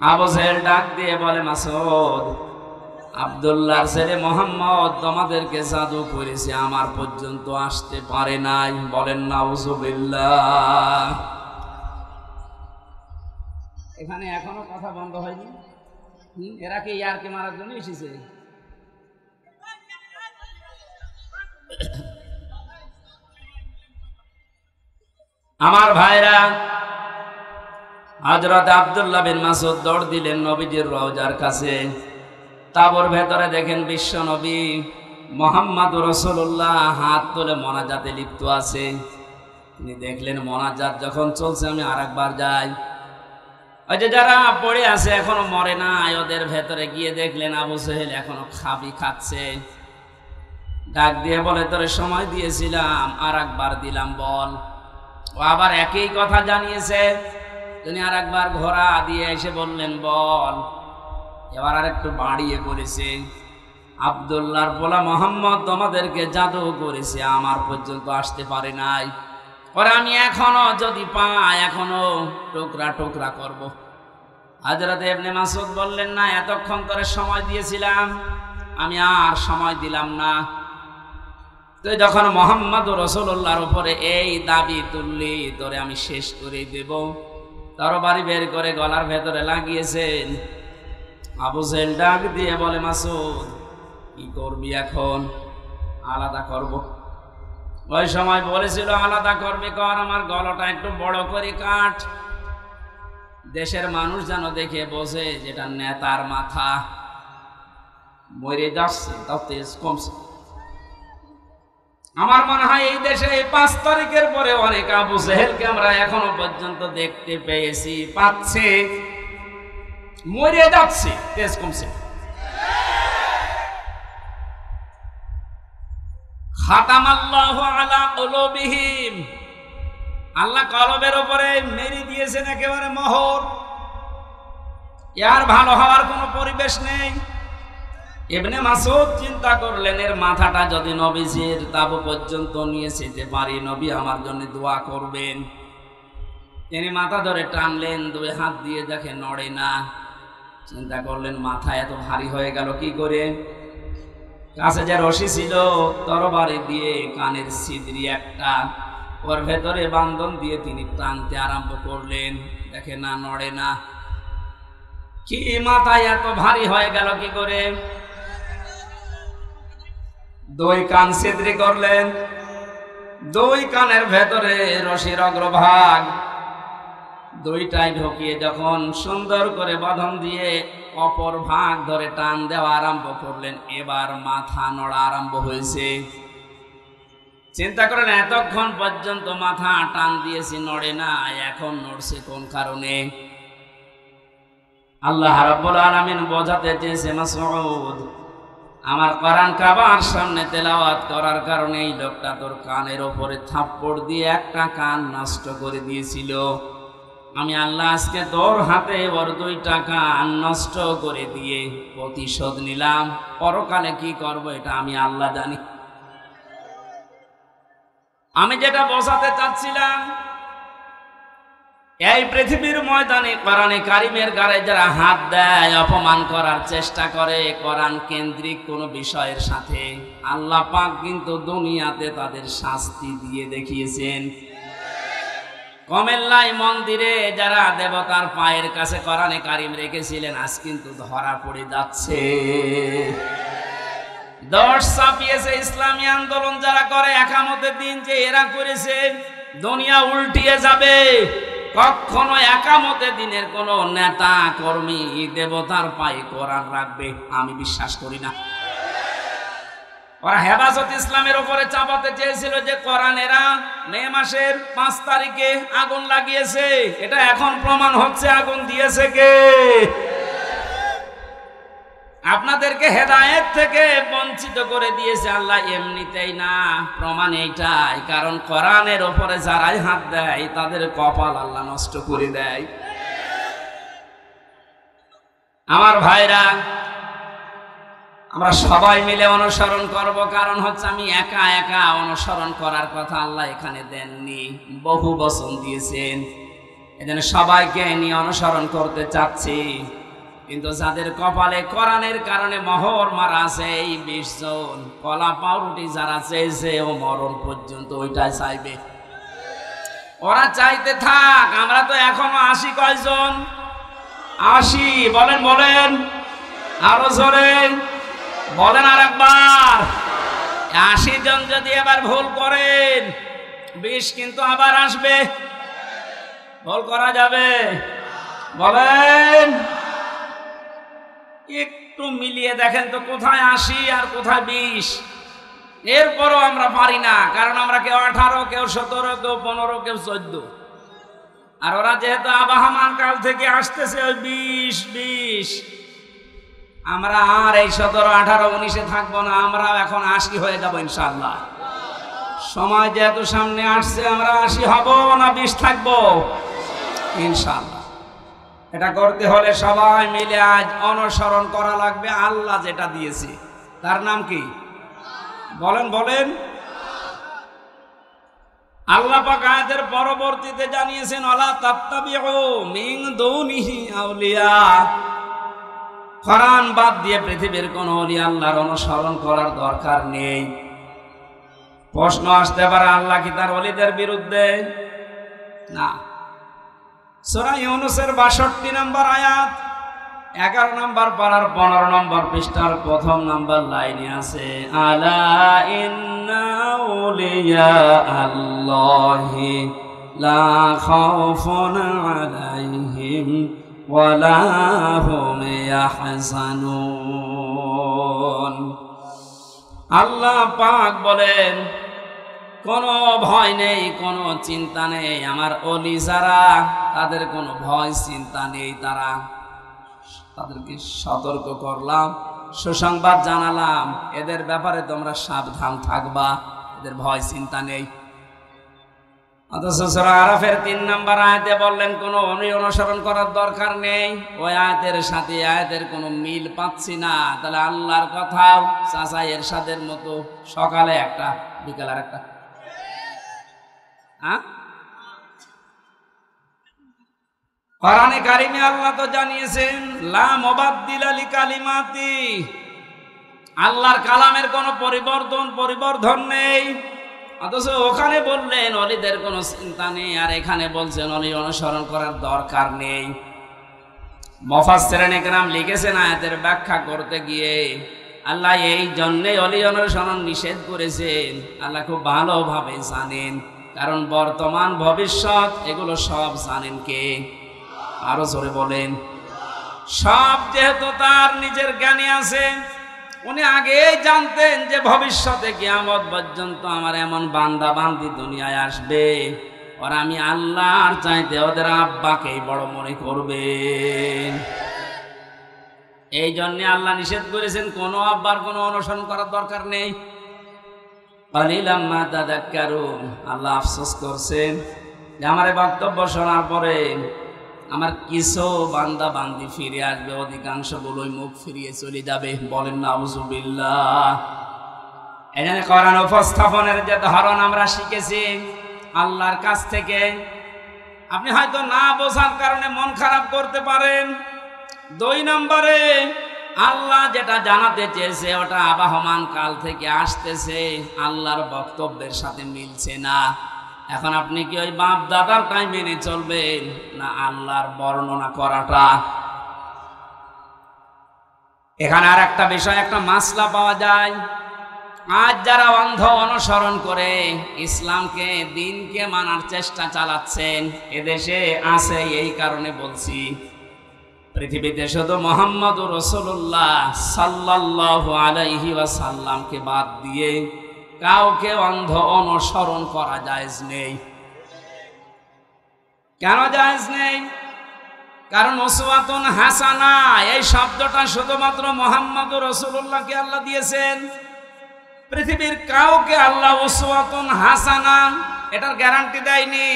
আবু জেহেল ডাক দিয়ে বলে, মাসউদ, আব্দুল্লাহর ছেলে মুহাম্মদ তোমাদেরকে জাদু করেছে, আমার পর্যন্ত আসতে পারে নাই। বলেন নাউজুবিল্লাহ। এখানে এখনো কথা বন্ধ হয়নি। এরা কি ইয়ারকে মারার জন্য এসেছে? আমার ভাইরা, হযরত আব্দুল্লাহ বিন মাসউদ দৌড় দিলেন নবীজির রওজার কাছে। তাবর ভেতরে দেখেন বিশ্ব নবী মুহাম্মদুর রাসূলুল্লাহ হাত তুলে মোনাজাতে লিপ্ত আছে। তিনি দেখলেন মোনাজাত যখন চলছে, আমি আরেকবার যাই। ওই যে যারা পড়ে আছে এখনো মরে না, ওদের ভেতরে গিয়ে দেখলেন আবু জেহেল এখনো খাচ্ছে। ডাক দিয়ে বলে, তোরে সময় দিয়েছিলাম, আরেকবার দিলাম, বল। ও আবার একই কথা জানিয়েছে। তিনি আরেকবার ঘোড়া দিয়ে এসে বললেন, বল। এবার আর একটু বাড়িয়ে বলেছে, আব্দুল্লাহর পোলা মোহাম্মদ তোমাদেরকে জাদু করেছে, আমার পর্যন্ত আসতে পারে নাই। পরে আমি এখনো যদি পাই এখনো টুকরা টুকরা করব। হযরত ইবনে মাসউদ বললেন, না, এতক্ষণ করে সময় দিয়েছিলাম, আমি আর সময় দিলাম না। তুই যখন মুহাম্মদুর রাসূলুল্লাহর উপরে এই দাবি তুললি, তোরে আমি শেষ করে দেব। তরবারি বের করে গলার ভেতরে লাগিয়েছেন। আবু জেহেল ডাক দিয়ে বলে, মাসউদ কি করবি এখন? আলাদা করব। ওই সময় বলেছিল আলাদা করবি, কর, আমার গলাটা একটু বড় করে কাট, দেশের মানুষ যেন দেখে বোঝে যেটা নেতার মাথা। মরে যাচ্ছে, তাও তেজ কমছে। আমার মনে হয় এই দেশে এই 5 তারিখের পরে অনেক আবু জেহেলকে আমরা এখনো পর্যন্ত দেখতে পেয়েছি, পাচ্ছে, মরে যাচ্ছে, তেজ কমছে। খাতামাল্লাহু আলা কুলুবিহিম, আল্লাহ কলবের উপরে মেরে দিয়েছেন একেবারে মোহর। এর ভালো হওয়ার কোনো পরিবেশ নেই। ইবনে মাসউদ চিন্তা করলেন, এর মাথাটা যদি নবীজির তাবু পর্যন্ত নিয়ে যেতে পারি, নবী আমার জন্য দোয়া করবেন। তিনি মাথা ধরে টানলেন, 2 হাত দিয়ে দেখে নড়ে না। চিন্তা করলেন, মাথা এত ভারী হয়ে গেল কি করে? কাছে যে রশি ছিল, তরবারি দিয়ে কানের ছিদ্রি একটা, ওর ভেতরে বান্ধন দিয়ে তিনি টানতে আরম্ভ করলেন। দেখে না, নড়ে না। কি মাথায় এত ভারী হয়ে গেল কি করে? 2 কান ছিদ্রি করলেন, 2 কানের ভেতরে রশির অগ্রভাগ 2টাই ঢুকিয়ে যখন সুন্দর করে বাঁধন দিয়ে অপর ভাগ ধরে টান দেওয়া আরম্ভ করলেন, এবার মাথা নড়া আরম্ভ হয়েছে। চিন্তা করেন, এতক্ষণ পর্যন্ত মাথা টান দিয়েছি, নড়ে না, এখন নড়ছে কোন কারণে? আল্লাহ রাব্বুল আলামিন বোঝাতে চেয়েছে, মাসউদ, আমার কোরআন কাবার সামনে তেলাওয়াত করার কারণে এই লোকটা তোর কানের ওপরে থাপ্পড় দিয়ে একটা কান নষ্ট করে দিয়েছিল। আমি আল্লাহ আজকে তোর হাতে ওর 2টা কান নষ্ট করে দিয়ে প্রতিশোধ নিলাম। পরকালে কি করব এটা আমি আল্লাহ জানি। আমি যেটা বোঝাতে চাচ্ছিলাম, এই পৃথিবীর ময়দানে কোরআনে কারিমের গায়ে যারা হাত দেয়, অপমান করার চেষ্টা করে কোরআন কেন্দ্রিক কোন বিষয়ের সাথে, আল্লাহ পাক কিন্তু দুনিয়াতে তাদের শাস্তি দিয়ে দেখিয়েছেন। কমেল্লাই মন্দিরে যারা দেবতার পায়ের কাছে কোরআনে কারিম রেখেছিলেন, আজ কিন্তু ধরা পড়ে যাচ্ছে। 10 ছাপিয়েছে ইসলামী আন্দোলন যারা করে, একামতের দিন যে এরা করেছে, দুনিয়া উল্টিয়ে যাবে। কখনো একামতের দিনের কোন নেতা কর্মী দেবতার পায়ে কোরআন রাখবে আমি বিশ্বাস করি না। ওরা হেফাজত ইসলামের উপরে চাপাতে চেয়েছিল যে কোরআনেরা মে মাসের 5 তারিখে আগুন লাগিয়েছে। এটা এখন প্রমাণ হচ্ছে আগুন দিয়েছে কে? আপনাদেরকে হেদায়েত থেকে বঞ্চিত করে দিয়েছে আল্লাহ এমনিতেই না, প্রমাণ এইটাই। কারণ কোরআনের উপরে যারাই হাত দেয় তাদের কপাল আল্লাহ নষ্ট করে দেয়। আমার ভাইরা, আমরা সবাই মিলে অনুসরণ করব। কারণ হচ্ছে আমি একা একা অনুসরণ করার কথা আল্লাহ এখানে দেননি, বহু বচন দিয়েছেন। এজন্য সবাইকে নিয়ে অনুসরণ করতে চাচ্ছি। কিন্তু যাদের কপালে কোরআনের কারণে মোহর মারা আছে, এই 20 জন কলা পাউরুটি যারা চেয়েছে ও মরণ পর্যন্ত ওইটাই চাইবে। ওরা চাইতে থাক, আমরা তো এখনো 80 কয়জন? 80 বলেন, বলেন আরো জোরে বলেন আর একবার। 80 জন যদি এবার ভুল করেন, 20 কিন্তু আবার আসবে। ভুল করা যাবে? বলেন, একটু মিলিয়ে দেখেন তো কোথায় 80 আর কোথায় 20। এরপরও আমরা পারি না, কারণ আমরা কেউ 18, কেউ 17, কেউ 15, কেউ 14। আর ওরা যেহেতু আবাহমান কাল থেকে আসতেছে ওই 20। আমরা আর এই 17, 18, 19-এ থাকবো না, আমরা এখন 80 হয়ে যাবো ইনশাআল্লাহ। সময় যেহেতু সামনে আসছে, আমরা 80 হব না 20 থাকবো ইনশাআল্লাহ। এটা করতে হলে সবাই মিলে আজ অনুসরণ করা লাগবে আল্লাহ যেটা দিয়েছে। তার নাম কি? বলেন বলেন। আল্লাহ পাক আয়াতের পরবর্তীতে জানিয়েছেন ওয়ালা তাত্তাবিউ মিন দুনিহি আউলিয়া, কোরআন বাদ দিয়ে পৃথিবীর কোন ওলি আল্লাহর অনুসরণ করার দরকার নেই। প্রশ্ন আসতে পারে আল্লাহ কি তার ওলিদের বিরুদ্ধে? না। সূরা ইউনূসের ৬২ নম্বর আয়াত 11 নম্বর পারার 15 নম্বর পৃষ্ঠার প্রথম নম্বর লাইনে আছে আলা ইন্না আউলিয়া আল্লাহি লা খাউফুন আলাইহিম ওয়ালা হুম ইয়াহজানুন। আল্লাহ পাক বলেন কোনো ভয় নেই, কোনো চিন্তা নেই আমার ওলি যারা, তাদের কোনো ভয় চিন্তা নেই। তাদেরকে সতর্ক করলাম, সুসংবাদ জানালাম, এদের ব্যাপারে তোমরা সাবধান থাকবা, এদের ভয় চিন্তা নেই। অথচ সূরা আরাফের 3 নম্বর আয়াতে বললেন কোনো অনুসরণ করার দরকার নেই। ওই আয়াতের সাথে আয়াতের কোনো মিল পাচ্ছি না। তাহলে আল্লাহর কথাও চাচা এরশাদের মতো সকালে একটা বিকালে একটা, কোরআনে কারিমে আল্লাহ তো জানিয়েছেন লা মুবাদদিলা লিকালিমাতি, আল্লাহর কালামের কোনো পরিবর্ধন নেই। অথচ ওখানে বললেন ওলিদের কোনো চিন্তা নেই, আর এখানে বলছেন ওলি অনুসরণ করার দরকার নেই। মুফাসসিরিন ইকরাম লিখেছেন আয়াতের ব্যাখ্যা করতে গিয়ে আল্লাহ এই জন্যে ওলি অনুসরণ নিষেধ করেছেন। আল্লাহ খুব ভালোভাবে জানেন, কারণ বর্তমান ভবিষ্যৎ এগুলো সব জানেন কে? আরো জোরে বলেন। সব যেহেতু তার নিজের জ্ঞানে আছে, উনি আগেই জানতেন যে ভবিষ্যতে কিয়ামত পর্যন্ত আমার এমন বান্দা বান্দি দুনিয়ায় আসবে, আর আমি আল্লাহর চাইতে ওদের আব্বাকেই বড় মনে করবেন। এই জন্য আল্লাহ নিষেধ করেছেন কোনো আব্বার কোনো অনুসরণ করার দরকার নেই। কালিলাম মা তাযাক্কারুন, আল্লাহ আফসোস করছেন যে আমার বক্তব্য শোনার পরে আমার কিছু বান্দা বান্দি ফিরে আসবে, অধিকাংশ গুলোই মুখ ফিরিয়ে চলে যাবে। বলেন নাউযুবিল্লাহ। এখানে কোরআন উপস্থাপনের যে ধরন আমরা শিখেছি আল্লাহর কাছ থেকে, আপনি হয়তো না বোঝার কারণে মন খারাপ করতে পারেন। 2 নম্বরে আল্লাহ যেটা জানাতে চেয়েছে ওটা আবাহমান কাল থেকে আসতেছে, আল্লাহর বক্তব্যের সাথে মিলছে না। এখন আপনি কি ওই বাপ দাদারটাই মেনে চলবেন না আল্লাহর বর্ণনা করাটা? এখানে আর একটা বিষয়, একটা মাসলা পাওয়া যায়। আজ যারা অন্ধ অনুসরণ করে ইসলামকে, দিনকে মানার চেষ্টা চালাচ্ছেন, এদেশে আছে। এই কারণে বলছি পৃথিবীতে শুধু মুহাম্মদুর রাসূলুল্লাহ সাল্লাল্লাহু আলাইহি ওয়াসাল্লামকে বাদ দিয়ে কাউকে অন্ধ অনুসরণ করা জায়েজ নেই। কেন জায়েজ নেই? কারণ উসওয়াতুন হাসানা এই শব্দটা শুধুমাত্র মুহাম্মদুর রাসূলুল্লাহকে আল্লাহ দিয়েছেন। পৃথিবীর কাউকে আল্লাহ উসওয়াতুন হাসানা এটার গ্যারান্টি দেয়নি।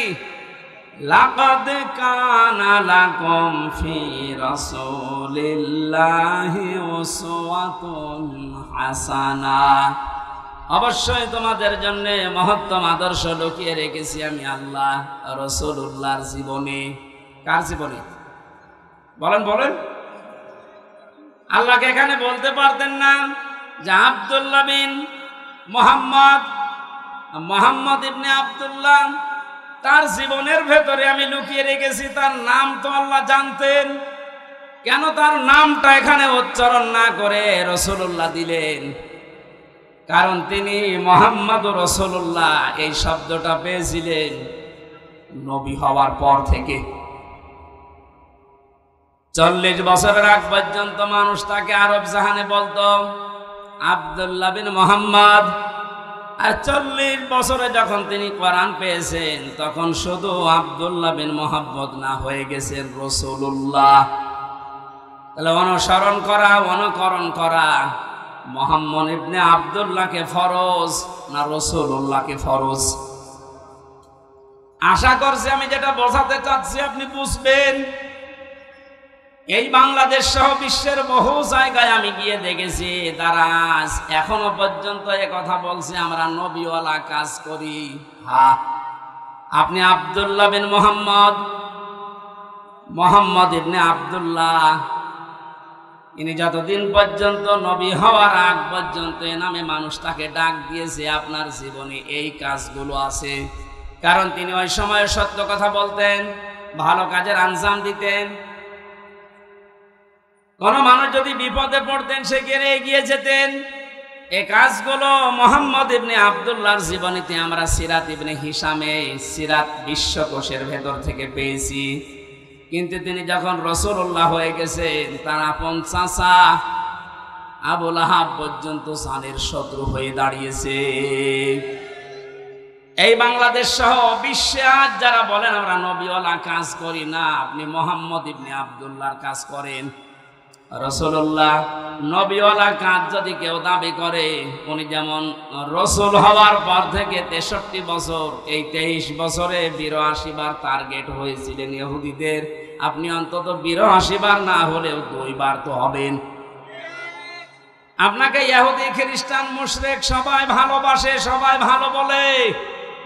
লাকাদ কানা লাকুম ফি রাসূলিল্লাহি উসওয়াতুন হাসানা, অবশ্যই তোমাদের জন্য মহত্তম আদর্শ লুকিয়ে রেখেছি আমি আল্লাহ রাসূলুল্লাহর জীবনে। কার জীবনে? বলেন বলেন। আল্লাহকে এখানে বলতে পারতেন না যে আব্দুল্লাহ বিন মোহাম্মদ ইবনে আব্দুল্লাহ, তার জীবনের ভেতরে আমি লুকিয়ে রেখেছি। তার নাম তো আল্লাহ জানতেন, কেন তার নামটা এখানে উচ্চারণ না করে রাসূলুল্লাহ দিলেন? কারণ তিনি মুহাম্মদুর রাসূলুল্লাহ এই শব্দটা পেয়েছিলেন নবী হওয়ার পর থেকে। 40 বছরের আগ পর্যন্ত মানুষ তাকে আরব জাহানে বলতো আব্দুল্লাহ বিন মুহাম্মদ, আর 40 বছরে যখন তিনি কোরআন পেয়েছেন তখন শুধু আব্দুল্লাহ বিন মুহাম্মদ না, হয়ে গেছেন রাসূলুল্লাহ। তাহলে অনুসরণ করা, অনুকরণ করা মুহাম্মদ ইবনে আব্দুল্লাহকে ফরজ না রাসূলুল্লাহকে ফরজ? আশা করছি আমি যেটা বোঝাতে চাচ্ছি আপনি বুঝবেন। এই বাংলাদেশ সহ বিশ্বের বহু জায়গায় আমি গিয়ে দেখেছি, তারা এখনো পর্যন্ত এ কথা বলছে আমরা নবীওয়ালা কাজ করি। হ্যাঁ, আপনি আব্দুল্লাহ বিন মোহাম্মদ ইবনে আব্দুল্লাহ, ইনি যতদিন পর্যন্ত নবী হওয়ার আগ পর্যন্ত এ নামে মানুষ তাকে ডাক দিয়েছে, আপনার জীবনে এই কাজগুলো আছে। কারণ তিনি ওই সময় সত্য কথা বলতেন, ভালো কাজের আঞ্জাম দিতেন। কোন মানুষ যদি বিপদে পড়তেন সেখানে এগিয়ে যেতেন। এই কাজগুলো মোহাম্মদ ইবনে আব্দুল্লাহর জীবনীতে আমরা সিরাত ইবনে হিশামে সিরাত বিশ্বকোষের ভেতর থেকে পেয়েছি। কিন্তু তিনি যখন রাসূলুল্লাহ হয়ে গেছেন, তার আপন চাচা আবু লাহাব পর্যন্ত জানের শত্রু হয়ে দাঁড়িয়েছে। এই বাংলাদেশ সহ বিশ্বে আজ যারা বলেন আমরা নবীওয়ালা কাজ করি না, আপনি মোহাম্মদ ইবনে আব্দুল্লাহর কাজ করেন। রাসূলুল্লাহ নবীওয়ালা কাজ যদি কেউ দাবি করে, উনি যেমন রাসূল হওয়ার পর থেকে 63 বছর, এই 23 বছরে 82 বার টার্গেট হয়েছিলেন ইহুদিদের, আপনি অন্তত 82 বার না হলেও 2 বার তো হবেন। আপনাকে ইহুদি খ্রিস্টান মুশরিক সবাই ভালোবাসে, সবাই ভালো বলে,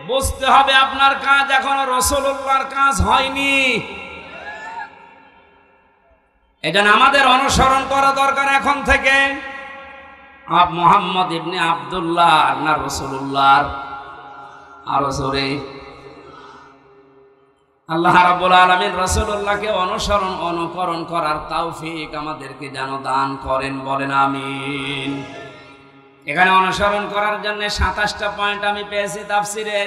বুঝতে হবে আপনার কাজ এখনো রাসূলুল্লাহর কাজ হয়নি। এজন্য আমাদের অনুসরণ করা দরকার এখন থেকে। মোহাম্মদ ইবনে আব্দুল্লাহ না রাসূলুল্লাহর? আরো জোরে। আল্লাহ রাব্বুল আলামিন রাসূলুল্লাহকে অনুকরণ করার তৌফিক আমাদেরকে যেন দান করেন, বলেন আমিন। এখানে অনুসরণ করার জন্য 27টা পয়েন্ট আমি পেয়েছি তাফসিরে।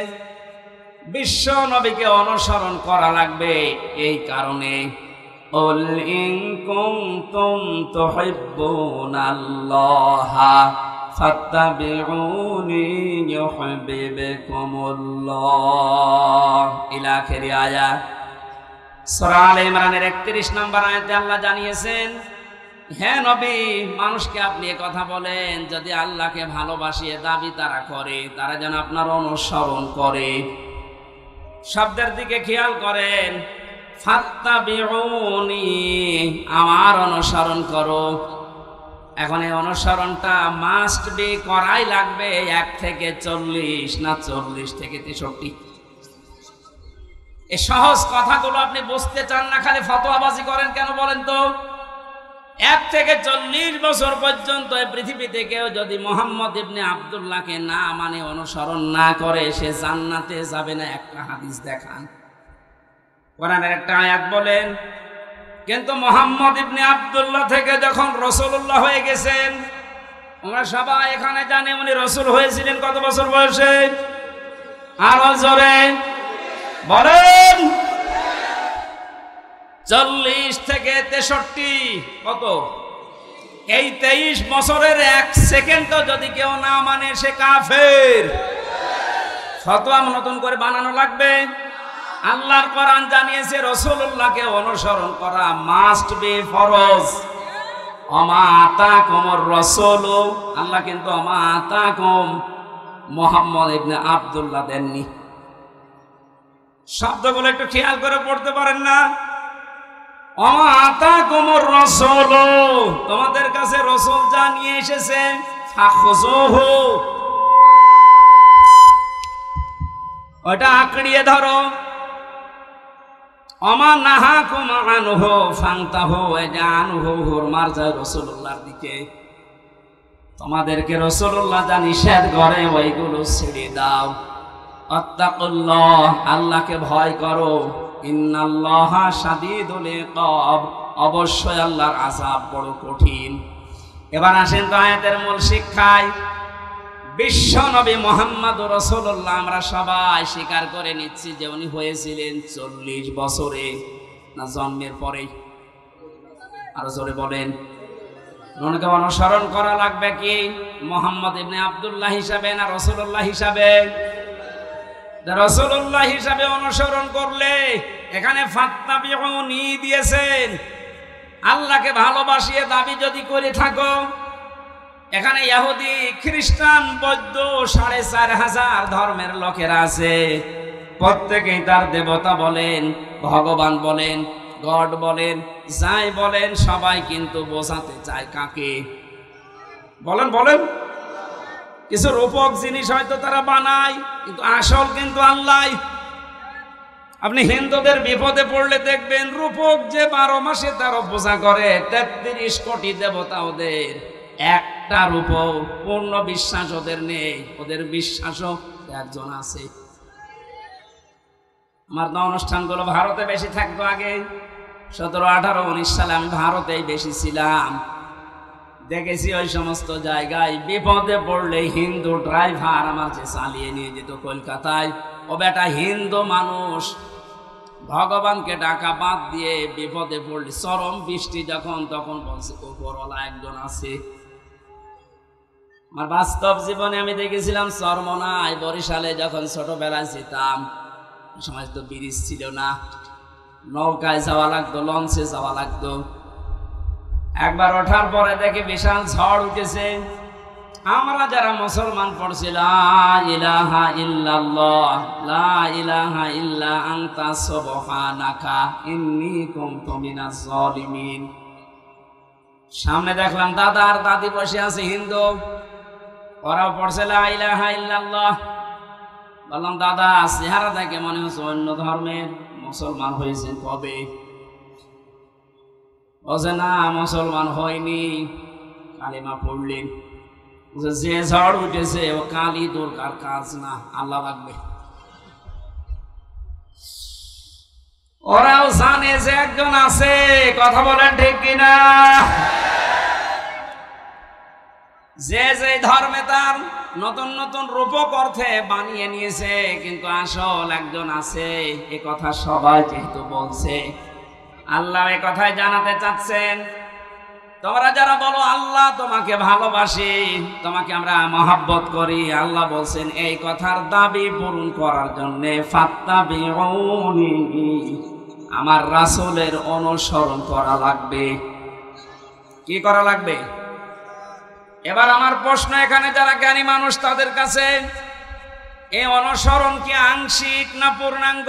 বিশ্ব নবীকে অনুসরণ করা লাগবে এই কারণে, قل إن كنتم تحبون الله فاتبعوني يحببكم الله إلى آخر آية। সূরা আলে ইমরানের 31 নম্বর আয়াতে আল্লাহ জানিয়েছেন, হে নবী, মানুষকে আপনি কথা বলেন যদি আল্লাহকে ভালোবাসিয়ে দাবি তারা করে, তারা যেন আপনার অনুসরণ করে। শব্দের দিকে খেয়াল করেন, ফাত্তাবিউনি, আমার অনুসরণ করো। এখন এই অনুসরণটা মাস্ট বি, করাই লাগবে 1 থেকে 40 না 40 থেকে 63। এই সহজ কথাগুলো আপনি বুঝতে চান না, খালি ফতোয়াবাজি করেন কেন বলেন তো? 1 থেকে 40 বছর পর্যন্ত এই পৃথিবীতে কেউ যদি মোহাম্মদ ইবনে আব্দুল্লাহকে না মানে, অনুসরণ না করে, সে জান্নাতে যাবে না। একটা হাদিস দেখান, কোরআনের একটা আয়াত বলেন। কিন্তু মোহাম্মদ ইবনে আব্দুল্লাহ থেকে যখন রাসূলুল্লাহ হয়ে গেছেন, আমরা সবাই এখানে জানি উনি রাসূল হয়েছিলেন কত বছর বয়সে? আরো জোরে বলেন। 40 থেকে 63, কত? এই 23 বছরের 1 সেকেন্ডও যদি কেউ না মানে, সে কাফের। ফতোয়া নতুন করে বানানো লাগবে? আল্লাহর কোরআন জানিয়েছে রাসূলুল্লাহকে অনুসরণ করা মাস্ট বি, ফরজ। ওমা আতাকুমুর রাসূল, আল্লাহ কিন্তু ওমা আতাকুম মুহাম্মদ ইবনে আব্দুল্লাহ দেননি। শব্দগুলো একটু খেয়াল করে পড়তে পারেন না? ওমা আতাকুমুর রাসূল, তোমাদের কাছে রাসূল যা নিয়ে এসেছে, ফাখুযুহু, ওটা আঁকড়িয়ে ধরো। ওমা নাহাকুম আনহু ফান্তাহু, এটা আনহু হুরমার যায় রাসূলুল্লাহর দিকে। তোমাদেরকে রাসূলুল্লাহ যা নিষেধ করে ওইগুলো ছেড়ে দাও। আত্তাকুল্লাহ, আল্লাহকে ভয় করো। ইন্নাল্লাহা শাদীদুল ইকাব, অবশ্যই আল্লাহর আযাব বড় কঠিন। এবার আসেন তো আয়াতের মূল শিক্ষায়। বিশ্ব নবী মুহাম্মদ রাসূলুল্লাহ আমরা সবাই স্বীকার করে নিচ্ছি যে উনি হয়েছিলেন 40 বছরে, না জন্মের পরেই? আরো জোরে বলেন। ওনাকে অনুসরণ করা লাগবে কি মুহাম্মদ ইবনে আব্দুল্লাহ হিসাবে না রাসূলুল্লাহ হিসাবে? রাসূলুল্লাহ হিসাবে অনুসরণ করলে এখানে ফাত্তাবিউনি দিয়েছেন। আল্লাহকে ভালোবাসিয়ে দাবি যদি করে থাকো, এখানে ইহুদি খ্রিস্টান বৌদ্ধ 4500 ধর্মের লোকেরা আছে, প্রত্যেকেই তার দেবতা বলেন, ভগবান বলেন, গড বলেন, যাই বলেন, সবাই কিন্তু বোঝাতে চায় কাকে? বলেন বলেন। কিছু রূপক জিনিস হয়তো তারা বানায়, কিন্তু আসল কিন্তু আল্লাহ। আপনি হিন্দুদের বিপদে পড়লে দেখবেন রূপক যে 12 মাসে 13 পূজা করে, 33 কোটি দেবতা ওদের, একটা রূপক পূর্ণ বিশ্বাস ওদের নেই। ওদের বিশ্বাসও একজন আছে। আমার তো অনুষ্ঠানগুলো ভারতে বেশি থাকতো আগে, 17, 18, 19 সালে আমি ভারতেই বেশি ছিলাম। দেখেছি ওই সমস্ত জায়গায় বিপদে পড়লে হিন্দু ড্রাইভার আমার যে চালিয়ে নিয়ে যেত কলকাতায়, ও বেটা হিন্দু মানুষ, ভগবানকে ডাকা বাদ দিয়ে বিপদে পড়লে, চরম বৃষ্টি যখন, তখন বলছে উপরওয়ালা একজন আছে। আমার বাস্তব জীবনে আমি দেখেছিলাম চরমনায়, বরিশালে যখন ছোটবেলায় যেতাম, সময় তো ব্রিজ ছিল না, নৌকায় যাওয়া লাগতো, লঞ্চে যাওয়া লাগতো। একবার ওঠার পরে দেখি বিশাল ঝড় উঠেছে। আমরা যারা মুসলমান পড়ছি লা ইলাহা ইল্লাল্লাহ, লা ইলাহা ইল্লা আনতা সুবহানাকা ইন্নী কুনতু মিনাজ জালিমিন। সামনে দেখলাম দাদা আর দাদি বসে আছে হিন্দু, ওরাও পড়ছে লা ইলাহা ইল্লাল্লাহ। বললাম দাদা, চেহারা দেখে মনে হচ্ছে অন্য ধর্মের, মুসলমান হয়েছে কবে? বলছে না, মুসলমান হয়নি, কালিমা পড়লেন। যে ঝড় উঠেছে ও কালী দুর্গার কাজ না, আল্লাহ রাখবে। ওরাও জানে যে একজন আছে, কথা বলেন ঠিক কিনা? যে যে ধর্মে তার নতুন নতুন রূপক অর্থে বানিয়ে নিয়েছে, কিন্তু আসল একজন আছে, এ কথা সবাই যেহেতু বলছে, আল্লাহ এ কথাই জানাতে চাচ্ছেন, তোমরা যারা বলো আল্লাহ তোমাকে ভালোবাসি, তোমাকে আমরা মহব্বত করি, আল্লাহ বলছেন এই কথার দাবি পূরণ করার জন্য ফাত্তাবিউনি, আমার রাসূলের অনুসরণ করা লাগবে। কি করা লাগবে? এবার আমার প্রশ্ন এখানে, যারা জ্ঞানী মানুষ তাদের কাছে, এই অনুসরণ কি আংশিক না পূর্ণাঙ্গ?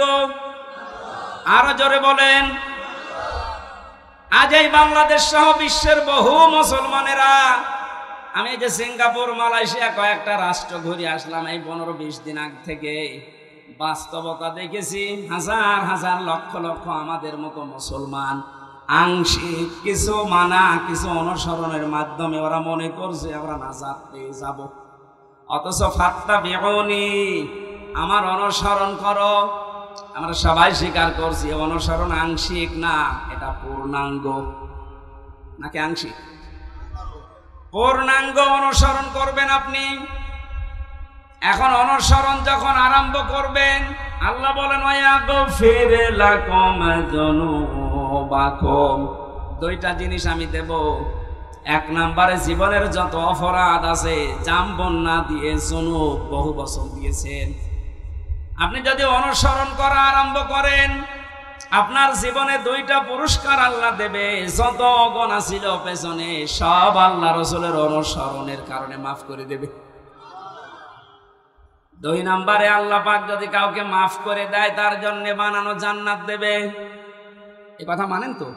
আরো জোরে বলেন। আজ এই বাংলাদেশ সহ বিশ্বের বহু মুসলমানেরা, আমি যে সিঙ্গাপুর, মালয়েশিয়া কয়েকটা রাষ্ট্র ঘুরে আসলাম এই 15-20 দিন আগ থেকে, বাস্তবতা দেখেছি হাজার হাজার লক্ষ লক্ষ আমাদের মতো মুসলমান আংশিক কিছু মানা, কিছু অনুসরণের মাধ্যমে ওরা মনে করছে আমরা নাজাত পেয়ে যাব। অথচ ফাত্তাবিউনি, আমার অনুসরণ করো। আমরা সবাই স্বীকার করছি অনুসরণ আংশিক না, এটা পূর্ণাঙ্গ। নাকি আংশিক? পূর্ণাঙ্গ অনুসরণ করবেন আপনি। এখন অনুসরণ যখন আরম্ভ করবেন, আল্লাহ বলেন ওয়ায়াগফির লাকুম যুনুবাকুম, দুইটা জিনিস আমি দেব। 1 নম্বরে জীবনের যত অপরাধ আছে, জামবন্যা দিয়ে যুনুব বহু বছর দিয়েছেন, আপনি যদি অনুসরণ করা আরম্ভ করেন, আপনার জীবনে 2টা পুরস্কার আল্লাহ দেবে। যত গুনাহ ছিল পেছনে, সব আল্লাহ রাসূলের অনুসরণের কারণে মাফ করে দেবে। 2 নম্বরে আল্লাহ পাক যদি কাউকে মাফ করে দেয়, তার জন্য বানানো জান্নাত দেবে। এই কথা মানেন তো?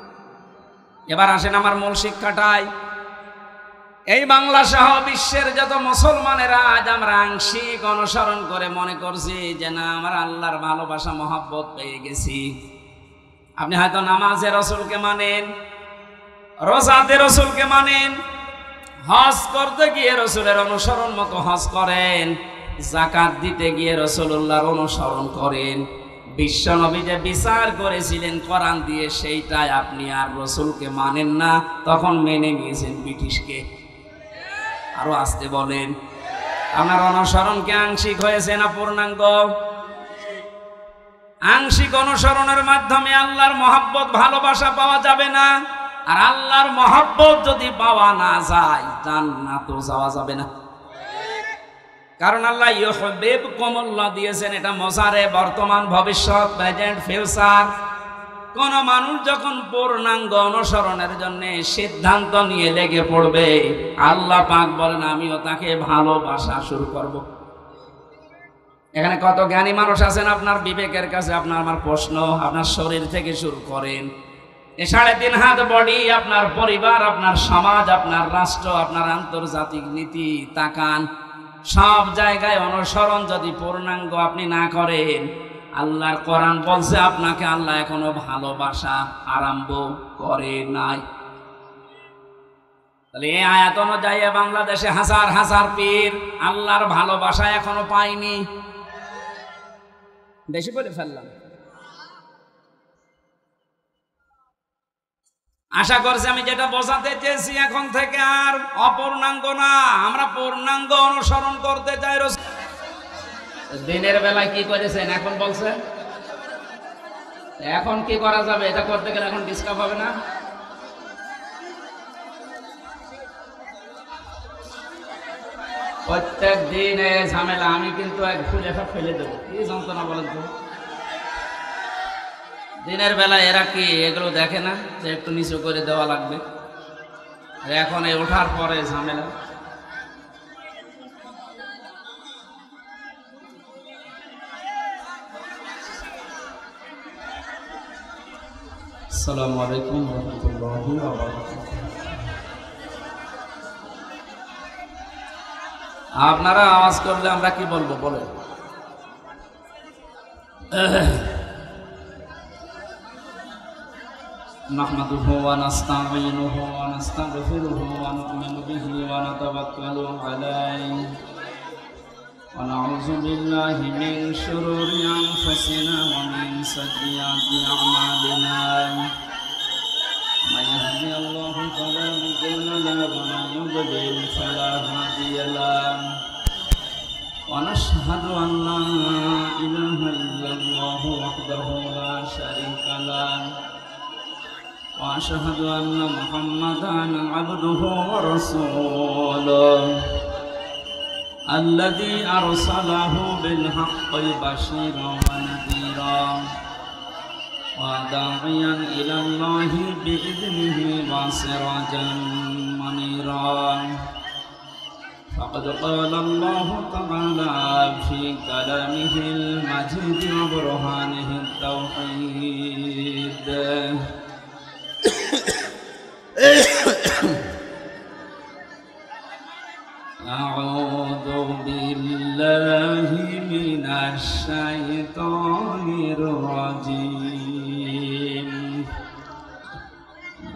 এবার আসেন আমার মূল শিক্ষাটাই। এই বাংলা সহ বিশ্বের যত মুসলমানেরা আজ আমরা আংশিক অনুসরণ করে মনে করছি যে না, আমরা আল্লাহর ভালোবাসা মহব্বত পেয়ে গেছি। আপনি হয়তো নামাজে রাসূলকে মানেন, রোজাতে রাসূলকে মানেন, হজ করতে গিয়ে রাসূলের অনুসরণ মতো হজ করেন, যাকাত দিতে গিয়ে রাসূলুল্লাহর অনুসরণ করেন। বিশ্বনবী যে বিচার করেছিলেন কোরআন দিয়ে, সেইটাই আপনি আর রাসূলকে মানেন না, তখন মেনে নিয়েছেন ব্রিটিশকে। আরো আসতে বলেন, আপনার অনুসরণ কি আংশিক হয়েছে না পূর্ণাঙ্গ? আংশিক অনুসরণের মাধ্যমে আল্লাহর মহব্বত ভালোবাসা পাওয়া যাবে না, আর আল্লাহর মহব্বত যদি পাওয়া না যায়, জান্নাতও যাওয়া যাবে না। কারণ আল্লাহ ইউহিব্বুকুমুল্লাহ দিয়েছেন, এটা মজারে, বর্তমান, ভবিষ্যৎ, প্রেজেন্ট, ফিউচার। কোন মানুষ যখন পূর্ণাঙ্গ অনুসরণের জন্য সিদ্ধান্ত নিয়ে লেগে পড়বে, আল্লাহ পাক বলেন আমিও তাকে ভালোবাসা শুরু করব। এখানে কত জ্ঞানী মানুষ আছেন আপনার বিবেকের কাছে? আপনার আমার প্রশ্ন, আপনার শরীর থেকে শুরু করেন, এ 3.5 হাত বডি, আপনার পরিবার, আপনার সমাজ, আপনার রাষ্ট্র, আপনার আন্তর্জাতিক নীতি তাকান, সব জায়গায় অনুসরণ যদি পূর্ণাঙ্গ আপনি না করেন, আল্লাহর কোরআন বলছে আপনাকে আল্লাহ এখনো ভালোবাসা আরম্ভ করে নাই। তাহলে এই আয়াত অনুযায়ী বাংলাদেশে হাজার হাজার পীর আল্লাহর ভালোবাসা এখনো পায়নি। বেশি বলে ফেললাম। আশা করছি আমি যেটা বোঝাতে চেয়েছি এখন থেকে আর অপূর্ণাঙ্গ না, আমরা পূর্ণাঙ্গ অনুসরণ করতে চাই। দিনের বেলায় কি করেছেন এখন বলছে, এখন কি করা যাবে? এটা করতে গেলে এখন ডিস্টার্ব হবে না? প্রত্যেক দিন ঝামেলা। আমি কিন্তু এক ভুল এসব ফেলে দেবো, কি যন্ত্রণা বলেন তো। দিনের বেলা এরা কি এগুলো দেখে না যে একটু নিচু করে দেওয়া লাগবে? এখন এই ওঠার পরে ঝামেলা। আসসালামু আলাইকুম ওয়া রাহমাতুল্লাহি ওয়া বারাকাতুহু। আপনারা আওয়াজ করলে আমরা কি বলবো বলে? নাহমাদুহু ওয়া নাস্তাঈনুহু ওয়া নাস্তাগফিরুহু ওয়া নু'মিনু বিহি ওয়া নাতাওয়াক্কালু আলাইহি ওয়া নাউযু বিল্লাহি মিন শুরুরি আনফুসিনা ওয়া মিন সাইয়্যাতি আ'মালিনা। من يهدي الله فلا مضل له ومن يضلل فلا هادي له ونشهد أن لا إله إلا الله وحده لا شريك له وأشهد أن محمدا عبده ورسوله الذي أرسله بالحق بشيرا ونذيرا وداعيا إلى الله بإذنه وسراجا منيرا. فقد قال الله تعالى في كلامه المجيد وبرهانه التوحيد: أعوذ بالله من الشيطان الرجيم.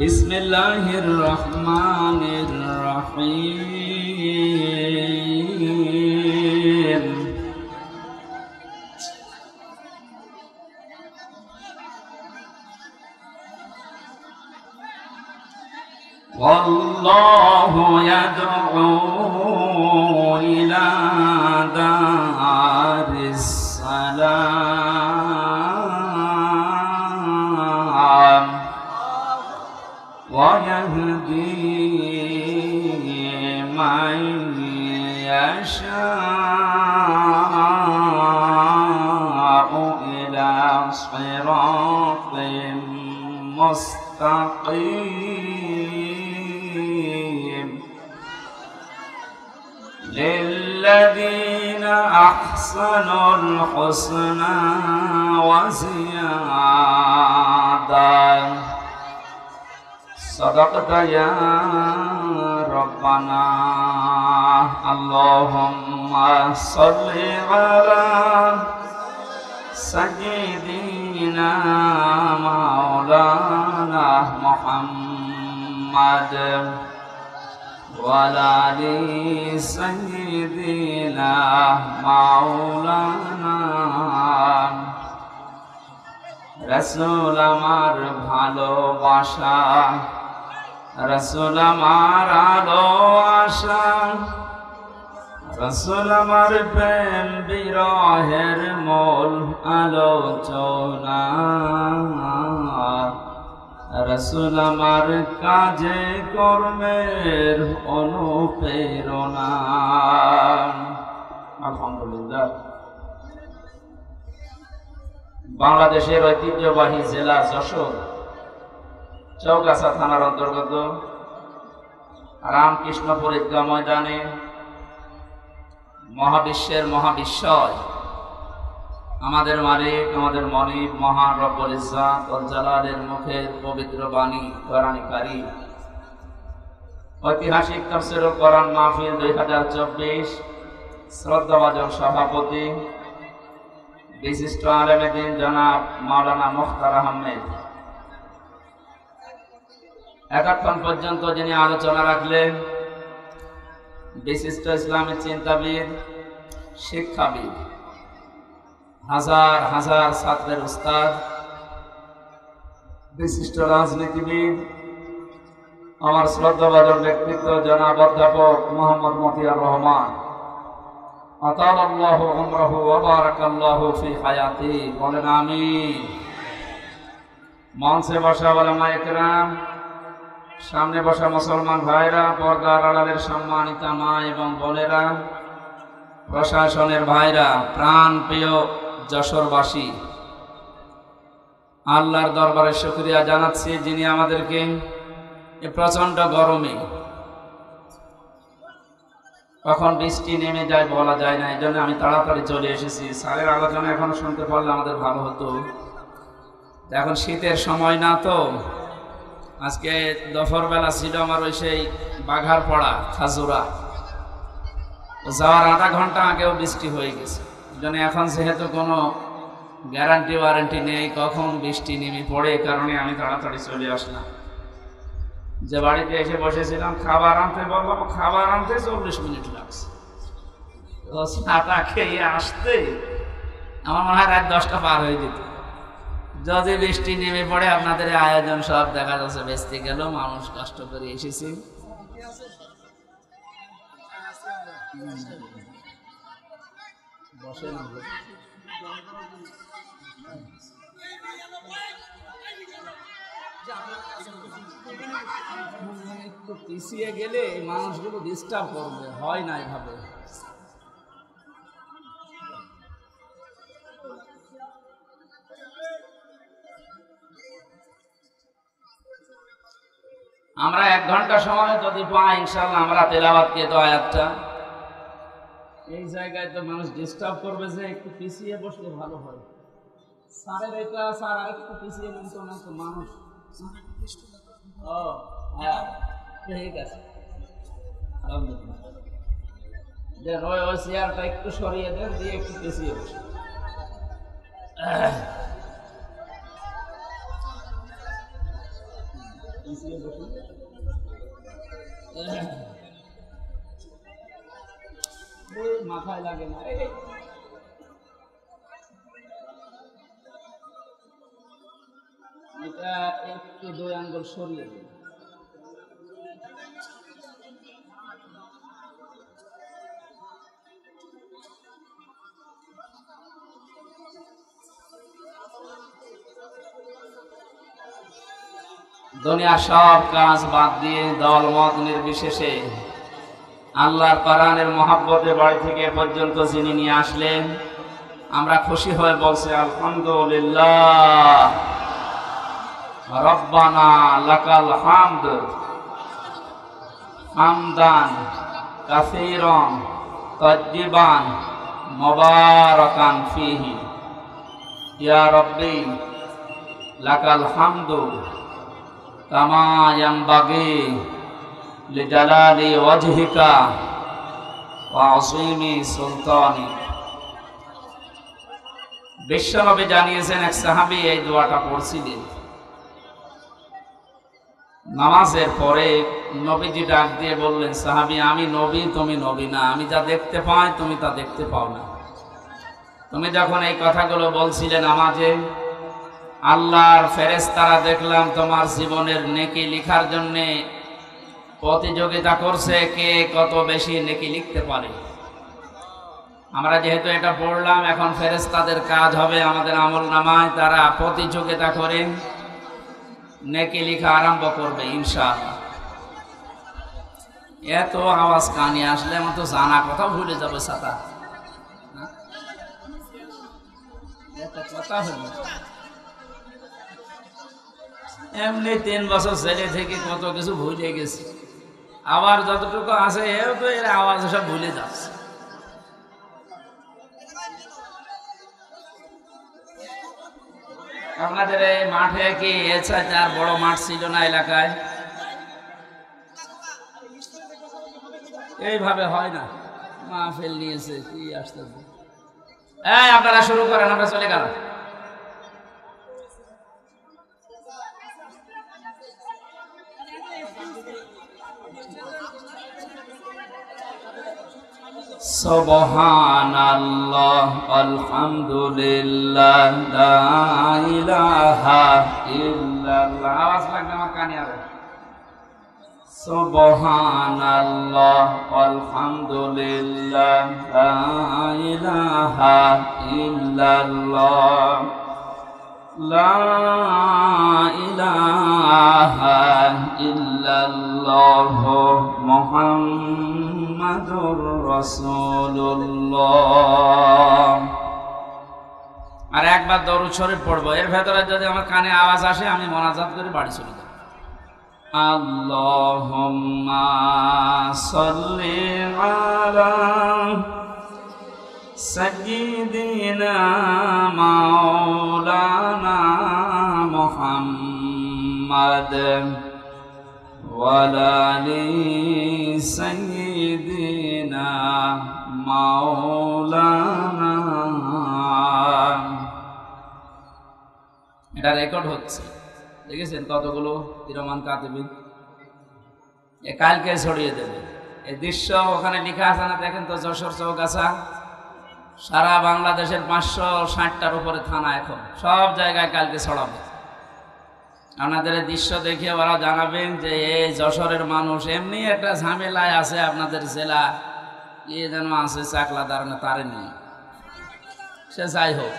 بسم الله الرحمن الرحيم. والله يدعو إلى دار السلام ويهدي من يشاء إلى صراط مستقيم. للذين أحسنوا الحسنى وزيادة. صدقت يا ربنا. اللهم صل على سيدنا مولانا محمد وعلى آل سيدنا مولانا। রাসূল আমার ভালোবাসা, রাসূল আমার আলো আশা, রাসূল আমার প্রেম বিরহের মূল আলোচনা, রাসূল আমার কাজে কর্মের অনুপ্রেরণা। আলহামদুলিল্লাহ। বাংলাদেশের ঐতিহ্যবাহী জেলা যশোর চৌগাছা থানার অন্তর্গত রামকৃষ্ণপুর ঈদগাহ ময়দানে মহাবিশ্বের মহাবিস্ময় আমাদের মালিক, আমাদের মনিব, মহান রব্বুল ইজ্জাত ওয়াল জালালের মুখের পবিত্র বাণী কোরআনে কারীম, ঐতিহাসিক তাফসীরুল কোরআন মাহফিল 2024, শ্রদ্ধাভাজন সভাপতি বিশিষ্ট আলেমে দ্বীন জনাব মাওলানা মুখতার আহমেদ, এতক্ষণ পর্যন্ত যিনি আলোচনা রাখলেন বিশিষ্ট ইসলামী চিন্তাবিদ, শিক্ষাবিদ, হাজার হাজার ছাত্রের উস্তাদ, বিশিষ্ট রাজনীতিবিদ, আমার শ্রদ্ধাভাজন ব্যক্তিত্ব জনাব অধ্যাপক মোহাম্মদ মতিয়ার রহমান, আতালাল্লাহু উমরাহু ওয়া বারাকাল্লাহু ফি হায়াতি, বলেন আমিন। মঞ্চে বসা উলামায়ে কেরাম, সামনে বসা মুসলমান ভাইরা, পর্দার আড়ালের সম্মানিতা মা এবং বোনেরা, প্রশাসনের ভাইরা, প্রাণ প্রিয় যশোরবাসী, আল্লাহর দরবারে শুকরিয়া জানাচ্ছি যিনি আমাদেরকে এই প্রচন্ড গরমে, কখন বৃষ্টি নেমে যায় বলা যায় না, এই জন্য আমি তাড়াতাড়ি চলে এসেছি। স্যারের আলোচনা এখন শুনতে পারলে আমাদের ভালো হতো। এখন শীতের সময় না তো, আজকে দুপুরবেলা ছিল আমার ওই সেই বাঘারপাড়া খাজুরা, যাওয়ার আধা ঘন্টা আগেও বৃষ্টি হয়ে গেছে। এই জন্য এখন যেহেতু কোনো গ্যারান্টি ওয়ারেন্টি নেই কখন বৃষ্টি নেমে পড়ে, এই কারণে আমি তাড়াতাড়ি চলে আসলাম। যে বাড়িতে এসে বসেছিলাম খাবার আনতে, বললাম খাবার আনতে 40 মিনিট লাগছে, তো ছাতা খেয়ে আসতে আমার মনে হয় রাত 10টা পার হয়ে যেত। যদি বৃষ্টি নেমে পড়ে আপনাদের আয়োজন সব দেখা যাচ্ছে বেঁচতে গেল, মানুষ কষ্ট করে এসেছি। একটু পিছিয়ে গেলে এই মানুষগুলো ডিস্টার্ব করবে, হয় না এভাবে। আমরা 1 ঘন্টা সময় যদি পাই ইনশাআল্লাহ আমরা তেলাওয়াত কে তো আয়াতটা, এই জায়গায় তো মানুষ ডিস্টার্ব করবে, যে একটু পিছিয়ে বসলে ভালো হয়। স্যারের এটা স্যার আরেকটু পিছিয়ে নেন তো, না তো মানুষ। ও হ্যাঁ ঠিক আছে, দেন ওই চেয়ারটা একটু সরিয়ে দেন, দিয়ে একটু পিছিয়ে বসে। পিছিয়ে বসে মাথায় লাগে না। এটা একটু 2 আঙ্গুল সরিয়ে দিন। দুনিয়ার সব কাজ বাদ দিয়ে দল মত নির্বিশেষে আল্লাহর কোরআনের মহব্বতে বাড়ি থেকে পর্যন্ত যিনি নিয়ে আসলেন, আমরা খুশি হয়ে বলছি আলহামদুলিল্লাহ, রব্বানা লাকাল হামদ হামদান কাসীরান তাজ্জিবান মুবারাকান ফীহি, ইয়া রাব্বি লাকাল হামদু কামা ইয়ানবাগি লিজালালি ওয়াজহিকা ওয়া আযীমি সুলতানিক। বিশ্বনবী জানিয়েছেন, এক সাহাবী এই দোয়াটা পড়ছিলেন নামাজের পরে। নবীজি ডাক দিয়ে বললেন, সাহাবী আমি নবী, তুমি নবী না, আমি যা দেখতে পাই তুমি তা দেখতে পাও না। তুমি যখন এই কথাগুলো বলছিলে নামাজে, আল্লাহর ফেরেশতারা দেখলাম তোমার জীবনের নেকি লিখার জন্য প্রতিযোগিতা করছে, কে কত বেশি নেকি লিখতে পারে। আমরা যেহেতু এটা পড়লাম, এখন ফেরেশতাদের কাজ হবে আমাদের আমলনামায়, তারা প্রতিযোগিতা করে নেকি লিখা আরম্ভ করবে ইনশাআল্লাহ। এত আওয়াজ কানে আসলে আমার তো জানা কথা ভুলে যাবে ছাতা, এত কথা হলো। এমনি 3 বছর ছেলে থেকে কত কিছু ভুলে গেছি, আবার যতটুকু আছে এও তো এর আওয়াজ সব ভুলে যাচ্ছে। আপনাদের এই মাঠে কি এছাড়া আর বড় মাঠ ছিল না এলাকায়? এইভাবে হয় না, মাহফিল নিয়েছে কি আসতে। এই আপনারা শুরু করেন, আমরা চলে গেলাম। সুবহানাল্লাহ আলহামদুলিল্লাহ লা ইলাহা ইল্লাল্লাহ। আওয়াজ লাগবে আমার কানে আরো। সুবহানাল্লাহ আলহামদুলিল্লাহ লা ইলাহা ইল্লাল্লাহ লা ইলাহা ইল্লাল্লাহ মুহাম্মাদুর রাসূলুল্লাহ। আর একবার দরুদ শরীফ পড়বো, এর ভেতরে যদি আমার কানে আওয়াজ আসে আমি মোনাজাত করে বাড়ি চলে যাব। আল্লাহুম্মা সাল্লি আলা সাইয়্যিদিনা মাওলানা মুহাম্মাদ ওয়া আলি সাইয়্যিদিনা মাওলানা। এটা রেকর্ড হচ্ছে, দেখেছেন কতগুলো তিরমান কাতিবিন। এ কালকে ছড়িয়ে দেবে এই দৃশ্য। ওখানে লেখা আছে না, দেখেন তো, যশোর চৌগাছা। সারা বাংলাদেশের 560টার উপরে থানা, এখন সব জায়গায় কালকে ছড়াবে। আপনাদের এই দৃশ্য দেখে ওরা জানাবেন যে এই যশোরের মানুষ এমনি একটা ঝামেলায় আছে। আপনাদের জেলা ইয়ে যেন আছে চাকলাদার না, তারে নিয়ে। সে যাই হোক,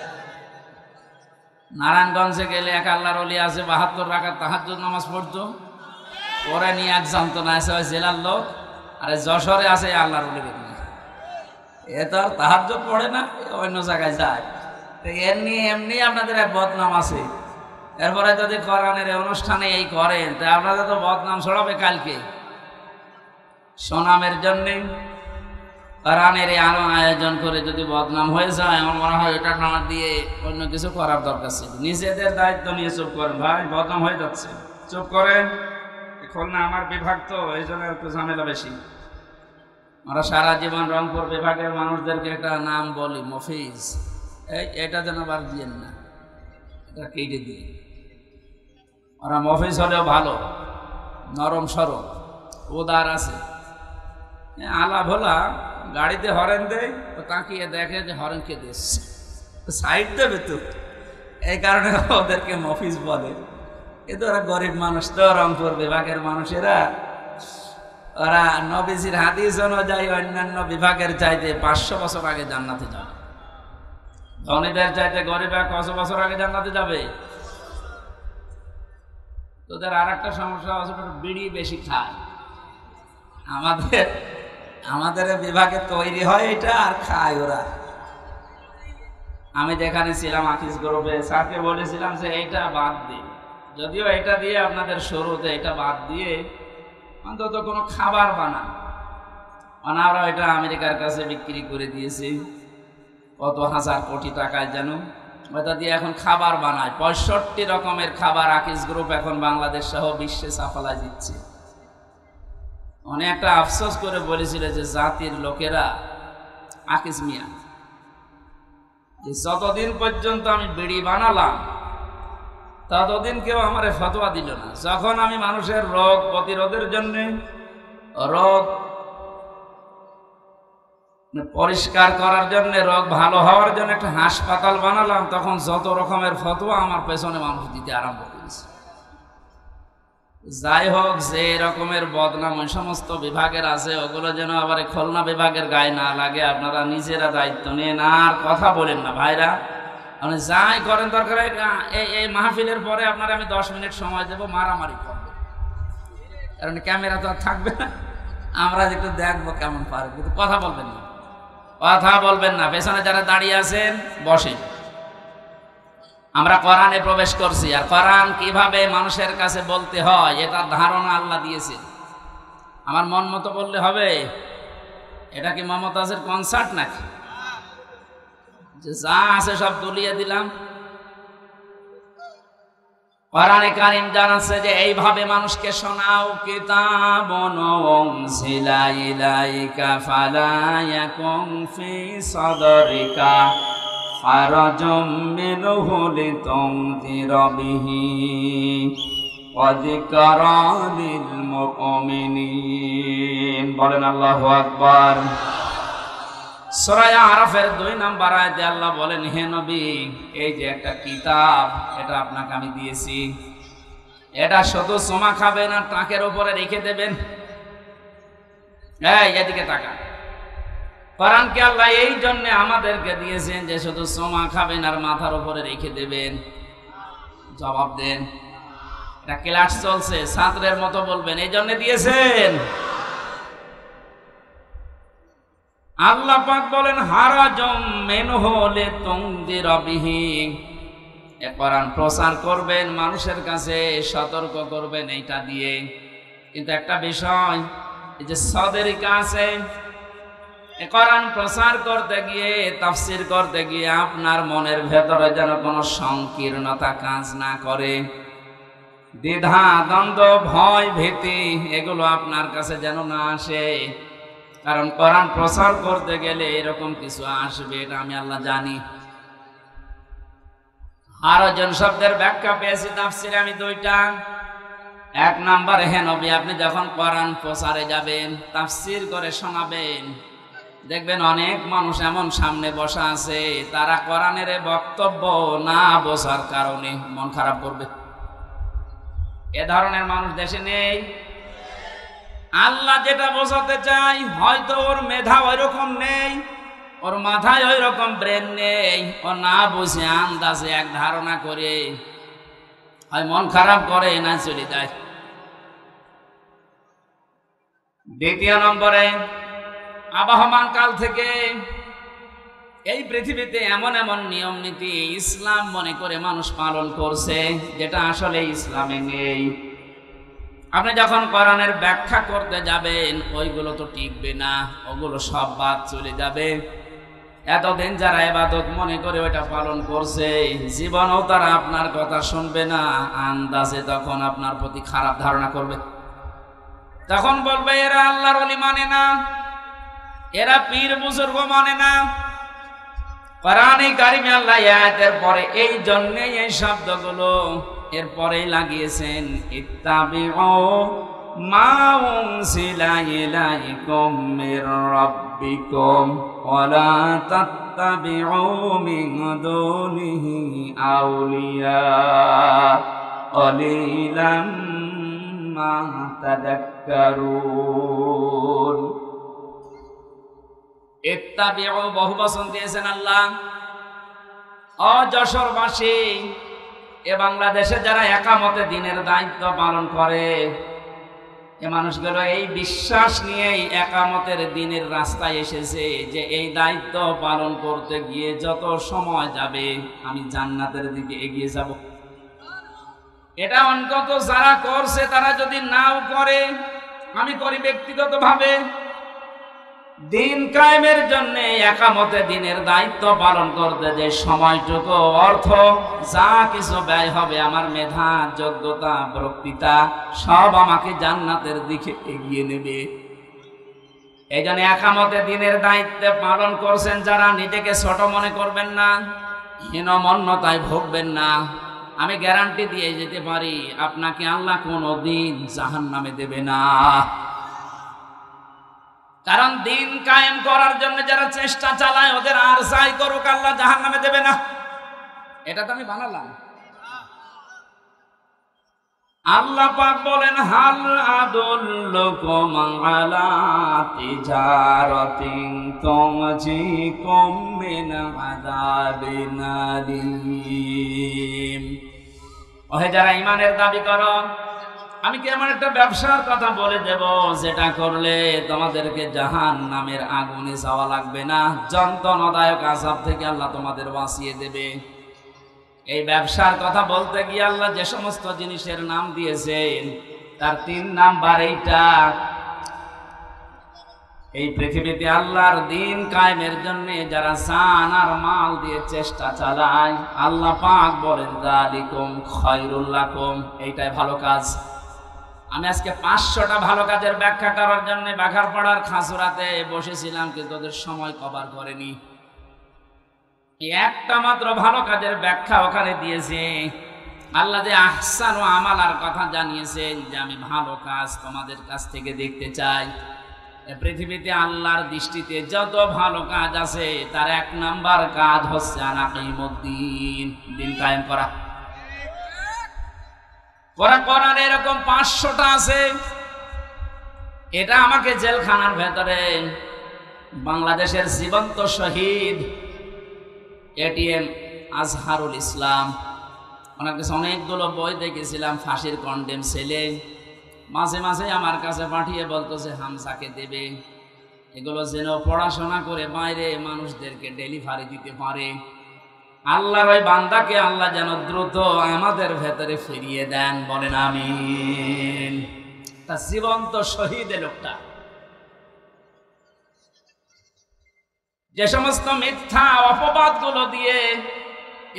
নারায়ণগঞ্জে গেলে এক আল্লাহর ওলি আছে 72 রাকাত তাহাজ্জুদ নামাজ পড়তো, ওরা নিয়ে এক যন্ত্রণা আছে, ওই জেলার লোক। আর যশোরে আছে আল্লাহর ওলি দেখুন, এ তো আর তাহাজ্জুদ পড়ে না, অন্য জায়গায় যায়। তো এর নিয়ে এমনি আপনাদের এক বদনাম আছে। এরপরে যদি কোরআনের অনুষ্ঠানে এই করেন, তা আপনাদের তো বদনাম ছড়াবে কালকে। সুনামের জন্যে কোরআনের এই আয়োজন করে যদি বদনাম হয়ে যায়, আমার মনে হয় এটা না দিয়ে অন্য কিছু করার দরকার ছিল। নিজেদের দায়িত্ব নিয়ে চুপ করেন ভাই, বদনাম হয়ে যাচ্ছে, চুপ করেন। খুলনা আমার বিভাগ তো, এই জন্য একটু ঝামেলা বেশি। আমরা সারা জীবন রংপুর বিভাগের মানুষদেরকে একটা নাম বলি, মফিজ। এটা যেন আবার দিয়েন না, এটা কেটে দিয়ে। ওরা মফিজ হলেও ভালো, নরম সরম, উদার আছে। আলা ভোলা গাড়িতে হরেন দেয় তো তাকিয়ে দেখে যে হরেন কে দিচ্ছে, সাইড দেবে তো, এই কারণে ওদেরকে মফিজ বলে। কিন্তু ওরা গরিব মানুষ তো, রংপুর বিভাগের মানুষেরা। ওরা নবীজির হাদিস অনুযায়ী অন্যান্য বিভাগের চাইতে 500 বছর আগে জান্নাতে যাবে। ধনীদের চাইতে গরিবরা কত বছর আগে জান্নাতে যাবে? তোদের আর একটা সমস্যা আছে, বিড়ি বেশি খায়। আমাদের বিভাগে তৈরি হয় এটা আর খায় ওরা। আমি যেখানে ছিলাম আকিস গ্রুপে, স্যারকে বলেছিলাম যে এইটা বাদ দিই, যদিও এটা দিয়ে আপনাদের শুরুতে এটা বাদ দিয়ে অন্তত কোনো খাবার বানান। আমরা এটা আমেরিকার কাছে বিক্রি করে দিয়েছি কত হাজার কোটি টাকায় যেন, ওটা দিয়ে এখন খাবার বানায়। 65 রকমের খাবার আকিস গ্রুপ এখন বাংলাদেশ সহ বিশ্বে সাফালা দিচ্ছে। অনেকটা আফসোস করে বলেছিল যে জাতির লোকেরা, আকিস মিয়া, যে যতদিন পর্যন্ত আমি বিড়ি বানালাম ততদিন কেউ আমার ফতোয়া দিল না। যখন আমি মানুষের রোগ প্রতিরোধের জন্য, রোগ পরিষ্কার করার জন্য, রোগ ভালো হওয়ার জন্য একটা হাসপাতাল বানালাম, তখন যত রকমের ফতোয়া আমার পেছনে মানুষ দিতে আরম্ভ করেছে। যাই হোক, যে রকমের বদনাম ওই সমস্ত বিভাগের আছে, ওগুলো যেন আবার খুলনা বিভাগের গায়ে না লাগে। আপনারা নিজেরা দায়িত্ব নিয়ে না, আর কথা বলেন না ভাইরা। আপনি যাই করেন, দরকার এই মাহফিলের পরে আপনারা আমি 10 মিনিট সময় দেবো, মারামারি করবো, কারণ ক্যামেরা তো আর থাকবে না। আমরা একটু দেখবো কেমন পারে, কিন্তু কথা বলবেন না, কথা বলবেন না। পেছনে যারা দাঁড়িয়ে আছেন বসেন। আমরা কোরআনে প্রবেশ করছি, আর কোরআন কিভাবে মানুষের কাছে বলতে হয় এটার ধারণা আল্লাহ দিয়েছে। আমার মন মতো বললে হবে? এটা কি মমতাজের কনসার্ট নাকি যে যা আছে সব তুলিয়ে দিলাম? কোরআনে কারীম জানাচ্ছে যে এইভাবে মানুষকে শোনাও, কিতাবুন উনজিলা ইলাইকা ফালা ইয়াকুন ফি সাদরিকা হারাজুম মিনহু লিতুনযিরা বিহি ওয়া যিকরা লিল মুমিনিন। বলেন আল্লাহু আকবার। সূরা আরাফের 2 নম্বর আয়াতে আল্লাহ বলেন, হে নবী, এই যে একটা কিতাব, এটা আপনাকে আমি দিয়েছি, এটা শুধু সোমা খাবেন আর টাকের উপরে রেখে দেবেন। এই এদিকে তাকান। কোরআনকে আল্লাহ এই জন্য আমাদেরকে দিয়েছেন যে শুধু সোমা খাবেন আর মাথার উপরে রেখে দেবেন। জবাব দেন। এটা ক্লাস চলছে, ছাত্রের মতো বলবেন, এই জন্য দিয়েছেন। আল্লাহ পাক বলেন হারাজুম মিনহু লিতুনযিরা বিহি, এ কোরআন প্রচার করবেন, মানুষের কাছে সতর্ক করবেন এইটা দিয়ে। কিন্তু একটা বিষয়, এই যে সাদরিকা আছে, এ কোরআন প্রচার করতে গিয়ে, তাফসীর করতে গিয়ে আপনার মনের ভেতরে যেন কোনো সংকীর্ণতা কাজ না করে, দ্বিধা দ্বন্দ্ব ভয় ভীতি এগুলো আপনার কাছে যেন না আসে। কারণ কোরআন প্রচার করতে গেলে এরকম কিছু আসবে, এটা আমি আল্লাহ জানি। হারাজুন শব্দের ব্যাখ্যা পেয়েছি তাফসীরে আমি 2টা। 1 নাম্বার, হে নবী, আপনি যখন কোরআন প্রচারে যাবেন, তাফসীর করে শোনাবেন, দেখবেন অনেক মানুষ এমন সামনে বসা আছে, তারা কোরআনের বক্তব্য না বোঝার কারণে মন খারাপ করবে। এ ধরনের মানুষ দেশে নেই। আল্লাহ যেটা বোঝাতে চাই, হয়তো ওর মেধা ওইরকম নেই, ওর মাথায় ওই রকম ব্রেন নেই, ও না বুঝে আন্দাজে এক ধারণা করে হয় মন খারাপ করে না চলে যায়। 2 নম্বরে, আবহমান কাল থেকে এই পৃথিবীতে এমন এমন নিয়ম নীতি ইসলাম মনে করে মানুষ পালন করছে, যেটা আসলে ইসলামে নেই। আপনি যখন কোরআনের ব্যাখ্যা করতে যাবেন, ওইগুলো তো টিকবে না, ওগুলো সব বাদ চলে যাবে। এতদিন যারা ইবাদত মনে করে ওইটা পালন করছে, জীবনেও তারা আপনার কথা শুনবে না, আন্দাজে তখন আপনার প্রতি খারাপ ধারণা করবে। তখন বলবে এরা আল্লাহর ওলি মানে না, এরা পীর বুজুর্গ মানে না। কোরআনে কারিমে আল্লাহ আয়াতের পরে এই জন্যই এই শব্দগুলো এরপরেই লাগিয়েছেন, ইত্তাবিউ মা উনজিলা ইলাইকুম মির রাব্বিকুম ওয়া লা তাত্তাবিউ মিন দুনিহি আউলিয়া ক্বালিলাম মা তাযাক্কারুন। ইত্তাবিউ বহুবচন দিয়েছেন আল্লাহ। ও যশোরবাসী, এ বাংলাদেশে যারা একামতে দিনের দায়িত্ব পালন করে, এ মানুষগুলো এই বিশ্বাস নিয়েই একামতের দিনের রাস্তায় এসেছে যে এই দায়িত্ব পালন করতে গিয়ে যত সময় যাবে আমি জান্নাতের দিকে এগিয়ে যাব। এটা অন্তত যারা করছে, তারা যদি নাও করে, আমি করি ব্যক্তিগতভাবে, দিন কায়েমের জন্য একামতে দিনের দায়িত্ব পালন করতে যে সময়টুকু অর্থ যা কিছু ব্যয় হবে, আমার মেধা যোগ্যতা বক্তৃতা সব আমাকে জান্নাতের দিকে এগিয়ে নেবে। এই জন্য একামতে দিনের দায়িত্ব পালন করছেন যারা, নিজেকে ছোট মনে করবেন না, হীনমন্যতায় ভুগবেন না। আমি গ্যারান্টি দিয়ে যেতে পারি, আপনাকে আল্লাহ কোনোদিন জাহান্নামে দেবে না। কারণ দিন কায়েম করার জন্য যারা চেষ্টা চালায়, ওদের আর যাই করুক আল্লাহ জাহান্নামে দেবে না। এটা তো আমি বানালাম। আল্লাহ পাক বলেন, হাল আদুল্লুকুম আলা তিজারাতিন তুনজিকুম মিন আযাবিন আলীম। ওহে যারা ঈমানের দাবি করো, আমি কি এমন একটা ব্যবসার কথা বলে দেব যেটা করলে তোমাদেরকে জাহান্নামের আগুনে যাওয়া লাগবে না, যন্ত্রণাদায়ক আযাব থেকে আল্লাহ তোমাদের বাঁচিয়ে দেবে। এই ব্যবসার কথা বলতে গিয়ে আল্লাহ যে সমস্ত জিনিসের নাম দিয়েছেন, তার 3 নাম্বার এইটা। এই পৃথিবীতে আল্লাহর দিন কায়েমের জন্য যারা জান আর মাল দিয়ে চেষ্টা চালায়, আল্লাহ পাক বলেন যালিকুম খায়রুল লাকুম, এইটাই ভালো কাজ। আমি আজকে 500টা ভালো কাজের ব্যাখ্যা করার জন্য বাঘারপাড়ার খাসুরাতে বসেছিলাম, কিন্তু ওদের সময় কভার করেনি। একটা মাত্র ভালো কাজের ব্যাখ্যা ওখানে দিয়েছে। আল্লাহ যে আহসান ও আমালার কথা জানিয়েছেন, যে আমি ভালো কাজ তোমাদের কাছ থেকে দেখতে চাই। পৃথিবীতে আল্লাহর দৃষ্টিতে যত ভালো কাজ আছে তার 1 নাম্বার কাজ হচ্ছে আনাকিমুদ্দিন, দিন কায়েম করা। কোরআন এরকম 500টা আছে। এটা আমাকে জেলখানার ভেতরে বাংলাদেশের জীবন্ত শহীদ এটিএম আজহারুল ইসলাম, ওনার কাছে অনেকগুলো বই দেখেছিলাম, ফাঁসির কন্ডেম ছেলে। মাঝে মাঝে আমার কাছে পাঠিয়ে বলতেছে হামসাকে দেবে, এগুলো যেন পড়াশোনা করে বাইরে মানুষদেরকে ডেলিভারি দিতে পারে। আল্লাহর ওই বান্দাকে আল্লাহ যেন দ্রুত আমাদের ভেতরে ফিরিয়ে দেন, বলেন আমিন। তা জীবন্ত শহীদ লোকটা যে সমস্ত মিথ্যা অপবাদগুলো দিয়ে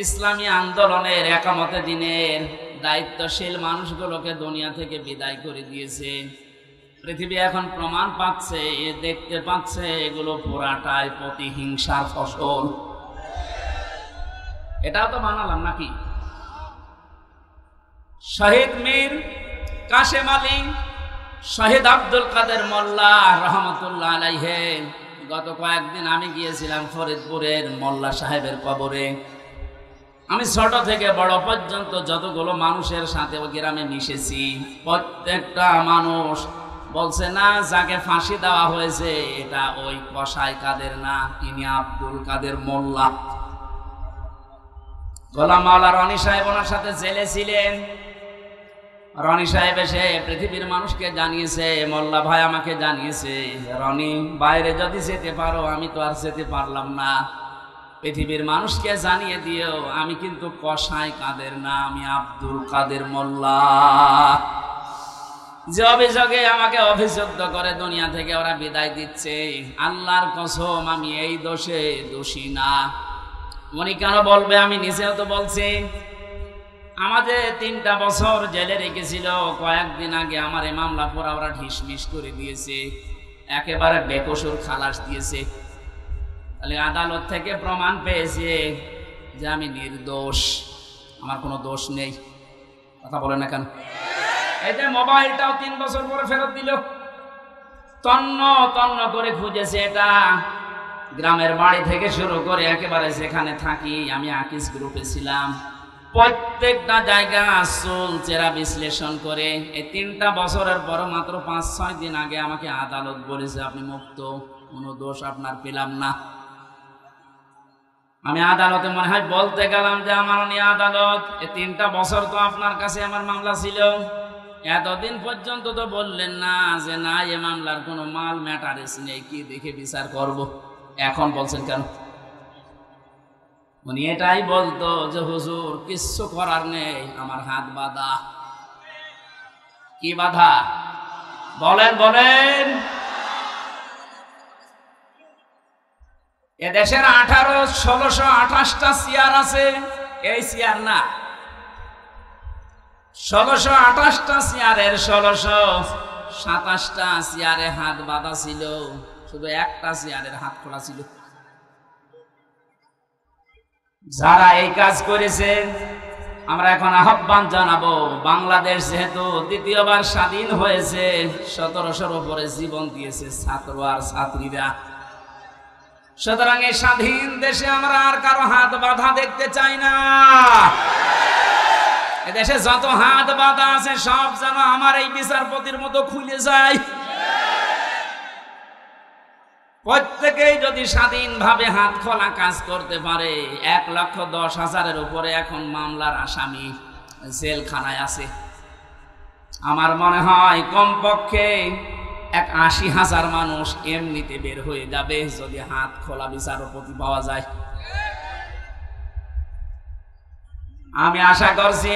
ইসলামী আন্দোলনের একামতে দিনের দায়িত্বশীল মানুষগুলোকে দুনিয়া থেকে বিদায় করে দিয়েছে, পৃথিবী এখন প্রমাণ পাচ্ছে, দেখতে পাচ্ছে এগুলো পুরাটাই প্রতিহিংসার ফসল। এটাও তো বানালাম নাকি? শহীদ মীর কাশেম আলী, শহীদ আব্দুল কাদের মোল্লা রহমতুল্লাহ আলাইহি, গত কয়েকদিন আমি গিয়েছিলাম ফরিদপুরের মোল্লা সাহেবের কবরে। আমি ছোট থেকে বড় পর্যন্ত যতগুলো মানুষের সাথে ওই গ্রামে মিশেছি, প্রত্যেকটা মানুষ বলছে না, যাকে ফাঁসি দেওয়া হয়েছে এটা ওই কসাই কাদের না, ইনি আব্দুল কাদের মোল্লা। গোলাম মাওলা রনি সাহেব ওনার সাথে জেলে ছিলেন। রনি সাহেব এসে পৃথিবীর মানুষকে জানিয়েছে, মোল্লা ভাই আমাকে জানিয়েছে, রনি বাইরে যদি যেতে পারো, আমি তো আর যেতে পারলাম না, পৃথিবীর মানুষকে জানিয়ে দিও আমি কিন্তু কসাই কাদের না, আমি আব্দুল কাদের মোল্লা। যে অভিযোগে আমাকে অভিযুক্ত করে দুনিয়া থেকে ওরা বিদায় দিচ্ছে, আল্লাহর কসম আমি এই দোষে দোষী না। উনি কেন বলবে? আমি নিজেও তো বলছি। আমাদের 3টা বছর জেলে রেখেছিল, কয়েকদিন আগে আমার এই মামলা পড়া ওরা ঢিসমিস করে দিয়েছে, একেবারে বেকসুর খালাস দিয়েছে। তাহলে আদালত থেকে প্রমাণ পেয়েছে যে আমি নির্দোষ, আমার কোনো দোষ নেই। কথা বলে না কেন? এই যে মোবাইলটাও 3 বছর পরে ফেরত দিল, তন্ন তন্ন করে খুঁজেছে। এটা গ্রামের বাড়ি থেকে শুরু করে একেবারে যেখানে থাকি, আমি আকিস গ্রুপে ছিলাম, প্রত্যেকটা জায়গা চুল চেরা বিশ্লেষণ করে এই 3টা বছরের পর মাত্র 5-6 দিন আগে আমাকে আদালত বলেছে আপনি মুক্ত, কোনো দোষ আপনার পেলাম না। আমি আদালতে মনে হয় বলতে গেলাম যে আমার নিয়ে আদালত, এই 3টা বছর তো আপনার কাছে আমার মামলা ছিল, এতদিন পর্যন্ত তো বললেন না যে না এ মামলার কোনো মাল ম্যাটারেস নেই, কি দেখে বিচার করব, এখন বলছেন কেন? উনি এটাই বলতো যে হুজুর কিচ্ছু করার নেই, আমার হাত বাঁধা। কি বাধা? বলেন বলেন। এদেশের 1628টা চেয়ার আছে, এই চেয়ার না, 1628টা চেয়ারের 1627টা চেয়ারে হাত বাঁধা ছিল, শুধু একটা চেয়ারের হাত খোলা ছিল। যারা এই কাজ করেছেন আমরা এখন আহ্বান জানাবো, বাংলাদেশ যেহেতু দ্বিতীয়বার স্বাধীন হয়েছে, 1700-র উপরে জীবন দিয়েছে ছাত্র আর ছাত্রীরা, সুতরাং এই স্বাধীন দেশে আমরা আর কারো হাত বাঁধা দেখতে চাই না। এদেশে যত হাত বাঁধা আছে সব যেন আমার এই বিচারপতির মতো খুলে যায়। প্রত্যেকেই যদি স্বাধীনভাবে হাত খোলা কাজ করতে পারে, 1,10,000-এর উপরে এখন মামলার আসামি জেলখানায় আছে। আমার মনে হয় কমপক্ষে 80,000 মানুষ এমনিতে বের হয়ে যাবে যদি হাত খোলা বিচারপতি পাওয়া যায়। আমি আশা করছি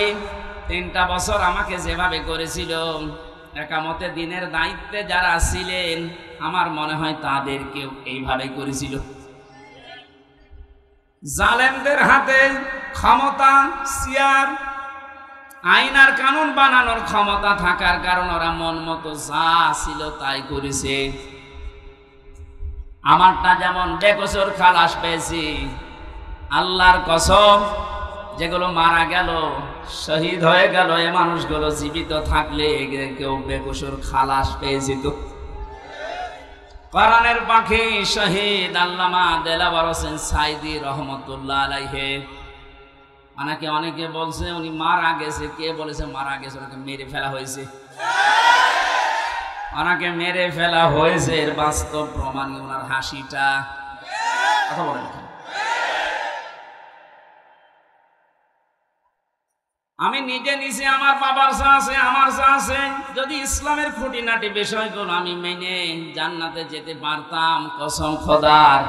3টা বছর আমাকে যেভাবে করেছিল একামতে দিনের দায়িত্বে যারা ছিলেন আমার মনে হয় তাদেরকেও এইভাবে করেছিল। জালেমদের হাতে ক্ষমতা, চেয়ার, আইন আর কানুন বানানোর ক্ষমতা থাকার কারণে ওরা মন মতো যা ছিল তাই করেছে। আমারটা যেমন বেকসুর খালাস পেয়েছি, আল্লাহর কসম যেগুলো মারা গেল, শহীদ হয়ে গেল, এ মানুষগুলো জীবিত থাকলে কেউ বেকসুর খালাস পেয়েছি। তো কোরআনের পাখি শহীদ আল্লামা দেলাওয়ার হোসেন সাইদি রহমতুল্লাহ আলাইহি, অনেকে বলছে উনি মারা গেছে। কে বলেছে মারা গেছে? ওনাকে মেরে ফেলা হয়েছে। ওনাকে মেরে ফেলা হয়েছে, এর বাস্তব প্রমাণ ওনার হাসিটা। কথা বলেন। আমি নিজে আমার বাবার চা আছে, আমার চা আছে। যদি ইসলামের খুঁটিনাটি বিষয়গুলো আমি মেনে জান্নাতে যেতে পারতাম, কসম খোদার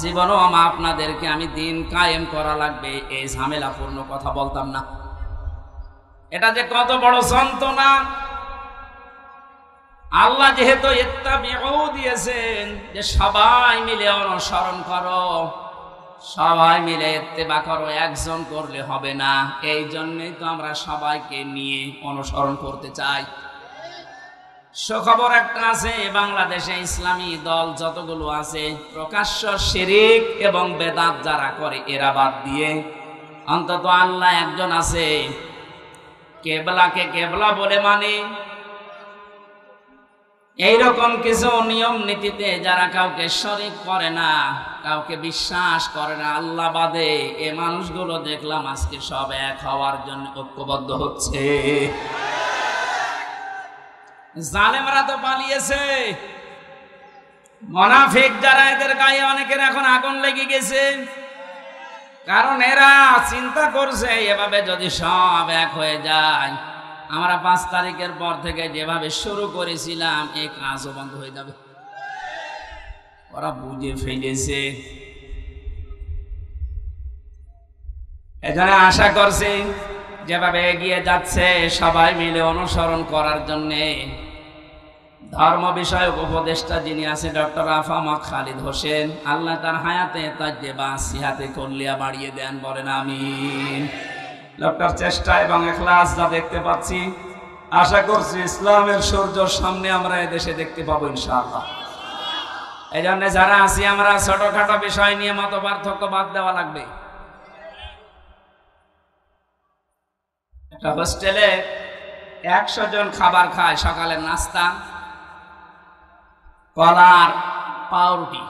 জীবনও আপনাদেরকে আমি দিন কায়েম করা লাগবে এই ঝামেলাপূর্ণ কথা বলতাম না। এটা যে কত বড় যন্ত্রণা। আল্লাহ যেহেতু ইত্তাবিউ দিয়েছেন যে সবাই মিলে অনুসরণ করো, সবাই মিলে ইত্তেবা করো, একজন করলে হবে না। এই জন্যই তো আমরা সবাইকে নিয়ে অনুসরণ করতে চাই। সুখবর একটা আছে, বাংলাদেশে ইসলামী দল যতগুলো আছে প্রকাশ্য শিরিক এবং বেদাত যারা করে এরা বাদ দিয়ে অন্তত আল্লাহ একজন আছে, কেবলাকে কেবলা বলে মানে। এইরকম কিছু নিয়ম নীতিতে যারা কাউকে শরীক করে না, কাউকে বিশ্বাস করে না আল্লাহ বাদে, এ মানুষগুলো দেখলাম আজকে সব এক হওয়ার জন্য ঐক্যবদ্ধ হচ্ছে। জালেমরা তো পালিয়েছে, মুনাফিক যারা এদের গায়ে অনেকের এখন আগুন লেগে গেছে, কারণ এরা চিন্তা করছে এভাবে যদি সব এক হয়ে যায়, আমরা 5 তারিখের পর থেকে যেভাবে শুরু করেছিলাম এই কাজও বন্ধ হয়ে যাবে। ওরা বুঝে ফেলেছে। এখানে আশা করছি যেভাবে এগিয়ে যাচ্ছে সবাই মিলে অনুসরণ করার জন্যে ধর্ম বিষয়ক উপদেষ্টা যিনি আছে ডক্টর আফামা খালিদ হোসেন, আল্লাহ তার হায়াতে তাজ্জেবা সিহাতে কল্লিয়া বাড়িয়ে দেন, বলেন আমিন। ডক্টর চেষ্টা এবং ইখলাস যা দেখতে পাচ্ছি, আশা করছি ইসলামের সূর্য সামনে আমরা এদেশে দেখতে পাবো ইনশাআল্লাহ। এই জন্য যারা আছি আমরা ছোটখাটো বিষয় নিয়ে মত পার্থক্য বাদ দেওয়া লাগবে। একটা হোস্টেলে 100 জন খাবার খায়, সকালের নাস্তা কলার পাউরুটি।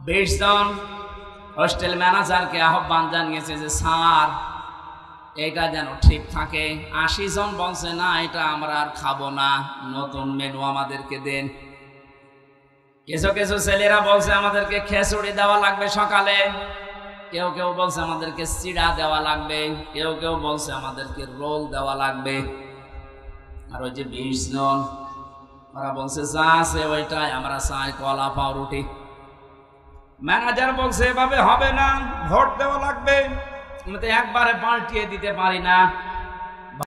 20 জন হোস্টেল ম্যানেজারকে আহ্বান জানিয়েছে যে স্যার এটা যেন ঠিক থাকে। 80 জন বলছে না এটা আমরা আর খাবো না, নতুন মেনু আমাদেরকে দেন। কিছু কিছু ছেলেরা বলছে আমাদেরকে খিচুড়ি দেওয়া লাগবে সকালে, কেউ কেউ বলছে আমাদেরকে চিড়া দেওয়া লাগবে, কেউ কেউ বলছে আমাদেরকে রোল দেওয়া লাগবে। আর ওই যে 20 জন ওরা বলছে যা আছে ওইটাই আমরা চাই, কলা পাউরুটি। ম্যানেজার বলছে এভাবে হবে না, ভোট দেওয়া লাগবে, আমি তো একবারে পাল্টিয়ে দিতে পারি না।